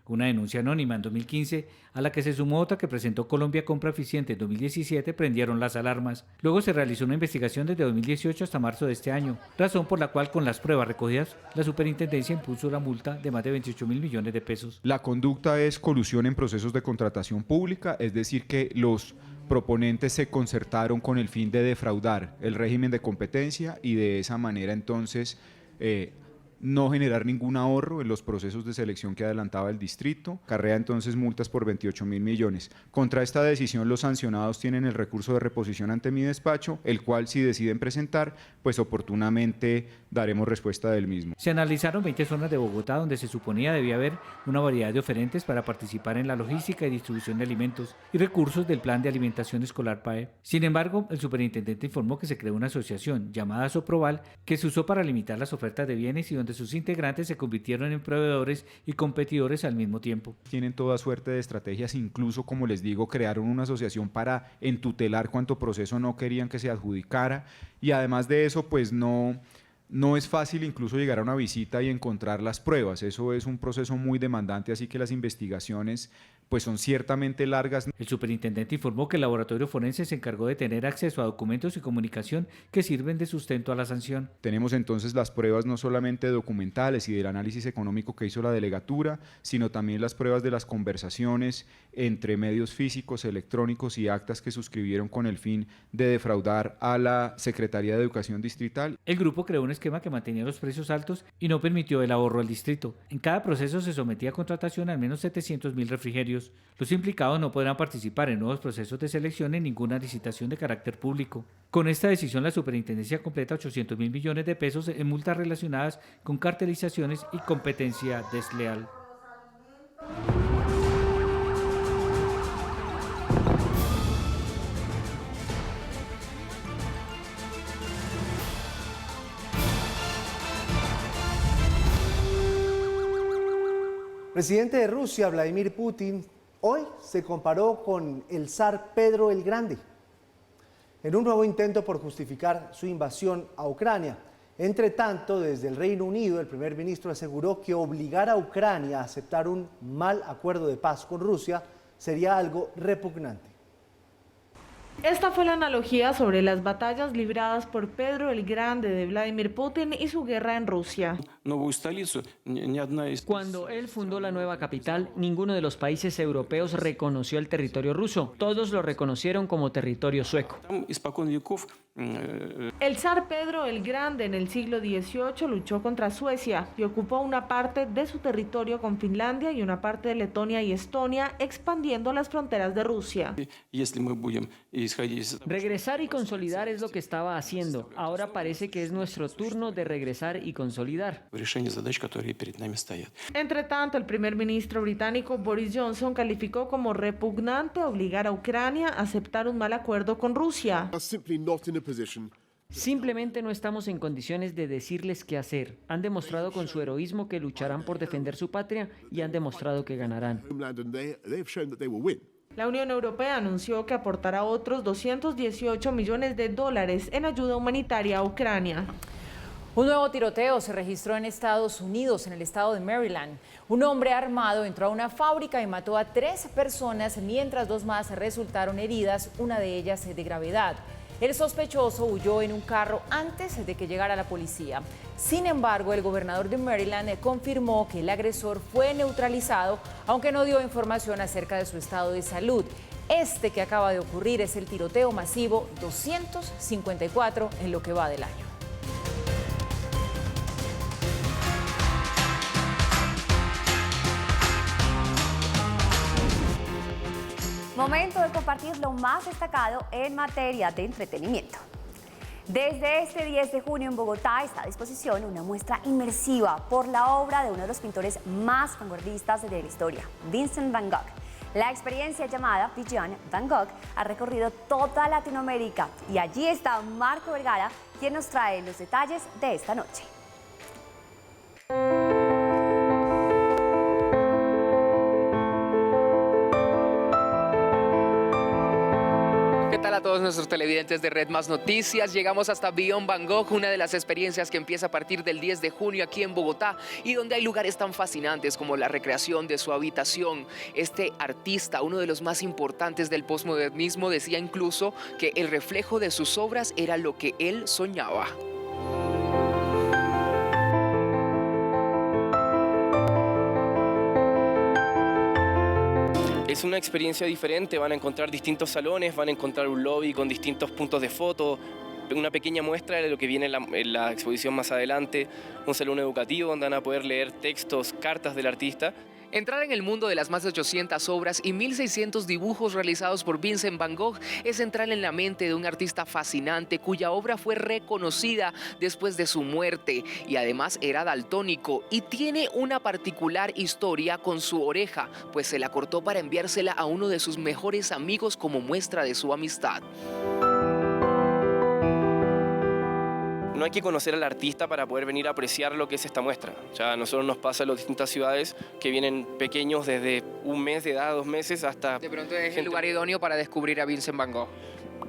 Una denuncia anónima en 2015, a la que se sumó otra que presentó Colombia Compra Eficiente en 2017, prendieron las alarmas. Luego se realizó una investigación desde 2018 hasta marzo de este año, razón por la cual con las pruebas recogidas, la superintendencia impuso la multa de más de 28.000 millones de pesos. La conducta es colusión en procesos de contratación pública, es decir que los proponentes se concertaron con el fin de defraudar el régimen de competencia y de esa manera entonces no generar ningún ahorro en los procesos de selección que adelantaba el distrito. Carrea entonces multas por 28.000 millones. Contra esta decisión los sancionados tienen el recurso de reposición ante mi despacho, el cual si deciden presentar, pues oportunamente daremos respuesta del mismo. Se analizaron 20 zonas de Bogotá donde se suponía debía haber una variedad de oferentes para participar en la logística y distribución de alimentos y recursos del Plan de Alimentación Escolar PAE. Sin embargo, el superintendente informó que se creó una asociación llamada Soproval que se usó para limitar las ofertas de bienes y donde sus integrantes se convirtieron en proveedores y competidores al mismo tiempo. Tienen toda suerte de estrategias, incluso como les digo, crearon una asociación para entutelar cuánto proceso no querían que se adjudicara y además de eso pues no es fácil incluso llegar a una visita y encontrar las pruebas, eso es un proceso muy demandante, así que las investigaciones pues son ciertamente largas. El superintendente informó que el laboratorio forense se encargó de tener acceso a documentos y comunicación que sirven de sustento a la sanción. Tenemos entonces las pruebas no solamente documentales y del análisis económico que hizo la delegatura, sino también las pruebas de las conversaciones entre medios físicos, electrónicos y actas que suscribieron con el fin de defraudar a la Secretaría de Educación Distrital. El grupo creó un esquema que mantenía los precios altos y no permitió el ahorro al distrito. En cada proceso se sometía a contratación al menos 700.000 refrigerios. Los implicados no podrán participar en nuevos procesos de selección en ninguna licitación de carácter público. Con esta decisión, la superintendencia completa 800.000 millones de pesos en multas relacionadas con cartelizaciones y competencia desleal. El presidente de Rusia, Vladimir Putin, hoy se comparó con el zar Pedro el Grande en un nuevo intento por justificar su invasión a Ucrania. Entre tanto, desde el Reino Unido, el primer ministro aseguró que obligar a Ucrania a aceptar un mal acuerdo de paz con Rusia sería algo repugnante. Esta fue la analogía sobre las batallas libradas por Pedro el Grande de Vladimir Putin y su guerra en Rusia. Cuando él fundó la nueva capital, ninguno de los países europeos reconoció el territorio ruso. Todos lo reconocieron como territorio sueco. El zar Pedro el Grande en el siglo XVIII luchó contra Suecia y ocupó una parte de su territorio con Finlandia y una parte de Letonia y Estonia, expandiendo las fronteras de Rusia. Regresar y consolidar es lo que estaba haciendo. Ahora parece que es nuestro turno de regresar y consolidar. Entre tanto, el primer ministro británico Boris Johnson calificó como repugnante obligar a Ucrania a aceptar un mal acuerdo con Rusia. Simplemente no estamos en condiciones de decirles qué hacer. Han demostrado con su heroísmo que lucharán por defender su patria y han demostrado que ganarán. La Unión Europea anunció que aportará otros 218 millones de dólares en ayuda humanitaria a Ucrania. Un nuevo tiroteo se registró en Estados Unidos, en el estado de Maryland. Un hombre armado entró a una fábrica y mató a 3 personas, mientras 2 más resultaron heridas, una de ellas de gravedad. El sospechoso huyó en un carro antes de que llegara la policía. Sin embargo, el gobernador de Maryland confirmó que el agresor fue neutralizado, aunque no dio información acerca de su estado de salud. Este que acaba de ocurrir es el tiroteo masivo 254 en lo que va del año. Momento de compartir lo más destacado en materia de entretenimiento. Desde este 10 de junio en Bogotá está a disposición una muestra inmersiva por la obra de uno de los pintores más vanguardistas de la historia, Vincent Van Gogh. La experiencia llamada Beyond Van Gogh ha recorrido toda Latinoamérica y allí está Marco Vergara, quien nos trae los detalles de esta noche. ¿Qué tal a todos nuestros televidentes de Red Más Noticias? Llegamos hasta Beyond Van Gogh, una de las experiencias que empieza a partir del 10 de junio aquí en Bogotá y donde hay lugares tan fascinantes como la recreación de su habitación. Este artista, uno de los más importantes del posmodernismo, decía incluso que el reflejo de sus obras era lo que él soñaba. Es una experiencia diferente, van a encontrar distintos salones, van a encontrar un lobby con distintos puntos de foto, una pequeña muestra de lo que viene en la exposición más adelante, un salón educativo donde van a poder leer textos, cartas del artista. Entrar en el mundo de las más de 800 obras y 1.600 dibujos realizados por Vincent Van Gogh es entrar en la mente de un artista fascinante cuya obra fue reconocida después de su muerte y además era daltónico y tiene una particular historia con su oreja, pues se la cortó para enviársela a uno de sus mejores amigos como muestra de su amistad. No hay que conocer al artista para poder venir a apreciar lo que es esta muestra. O sea, a nosotros nos pasa en las distintas ciudades que vienen pequeños desde un mes de edad, 2 meses, hasta... De pronto es el lugar idóneo para descubrir a Vincent Van Gogh.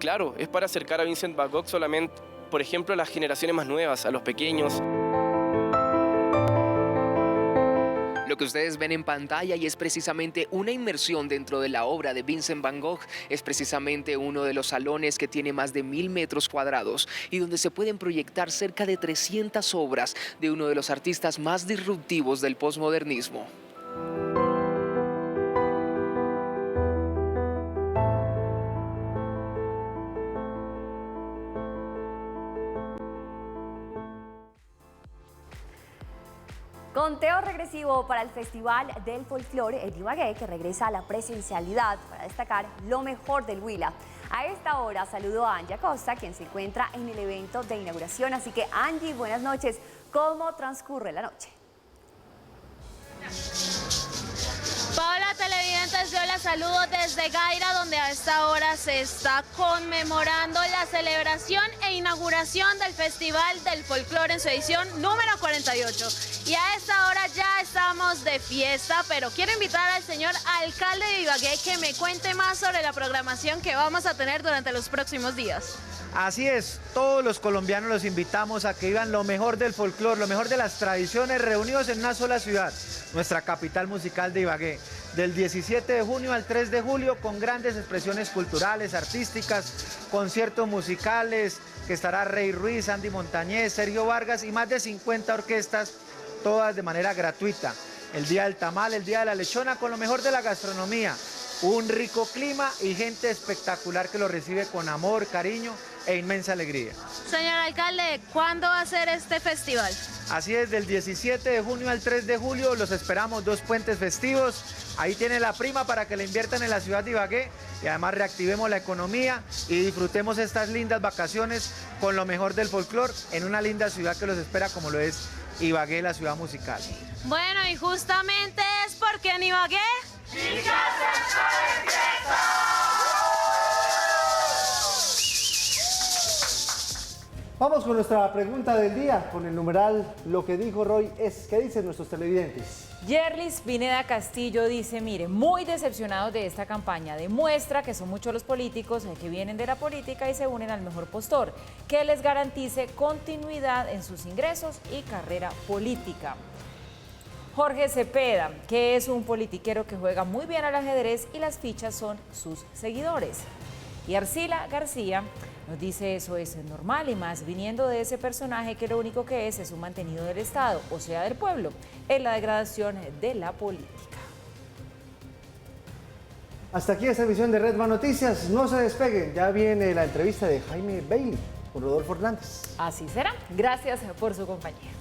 Claro, es para acercar a Vincent Van Gogh solamente, por ejemplo, a las generaciones más nuevas, a los pequeños. Lo que ustedes ven en pantalla y es precisamente una inmersión dentro de la obra de Vincent Van Gogh, es precisamente uno de los salones que tiene más de 1000 metros cuadrados y donde se pueden proyectar cerca de 300 obras de uno de los artistas más disruptivos del posmodernismo. Conteo regresivo para el Festival del Folclore en Ibagué, que regresa a la presencialidad para destacar lo mejor del Huila. A esta hora saludo a Angie Acosta, quien se encuentra en el evento de inauguración. Así que Angie, buenas noches. ¿Cómo transcurre la noche? Hola televidentes, yo les saludo desde Gaira, donde a esta hora se está conmemorando la celebración e inauguración del Festival del Folclore en su edición número 48. Y a esta hora ya estamos de fiesta, pero quiero invitar al señor alcalde de Ibagué que me cuente más sobre la programación que vamos a tener durante los próximos días. Así es, todos los colombianos los invitamos a que vivan lo mejor del folclore, lo mejor de las tradiciones reunidos en una sola ciudad, nuestra capital musical de Ibagué. Del 17 de junio al 3 de julio con grandes expresiones culturales, artísticas, conciertos musicales, que estará Rey Ruiz, Andy Montañez, Sergio Vargas y más de 50 orquestas, todas de manera gratuita. El día del tamal, el día de la lechona, con lo mejor de la gastronomía. Un rico clima y gente espectacular que lo recibe con amor, cariño e inmensa alegría. Señor alcalde, ¿cuándo va a ser este festival? Así es, del 17 de junio al 3 de julio los esperamos, 2 puentes festivos. Ahí tiene la prima para que la inviertan en la ciudad de Ibagué y además reactivemos la economía y disfrutemos estas lindas vacaciones con lo mejor del folclore en una linda ciudad que los espera como lo es Ibagué, la ciudad musical. Bueno, y justamente es porque en Ibagué... Vamos con nuestra pregunta del día, con el numeral Lo que dijo Roy es. ¿Qué dicen nuestros televidentes? Yerlis Pineda Castillo dice, mire, muy decepcionados de esta campaña, demuestra que son muchos los políticos que vienen de la política y se unen al mejor postor, que les garantice continuidad en sus ingresos y carrera política. Jorge Cepeda, que es un politiquero que juega muy bien al ajedrez y las fichas son sus seguidores. Y Arcila García nos dice, eso es normal y más viniendo de ese personaje que lo único que es un mantenido del Estado, o sea del pueblo, en la degradación de la política. Hasta aquí esta emisión de Red Más Noticias. No se despeguen, ya viene la entrevista de Jaime Bailey con Rodolfo Hernández. Así será. Gracias por su compañía.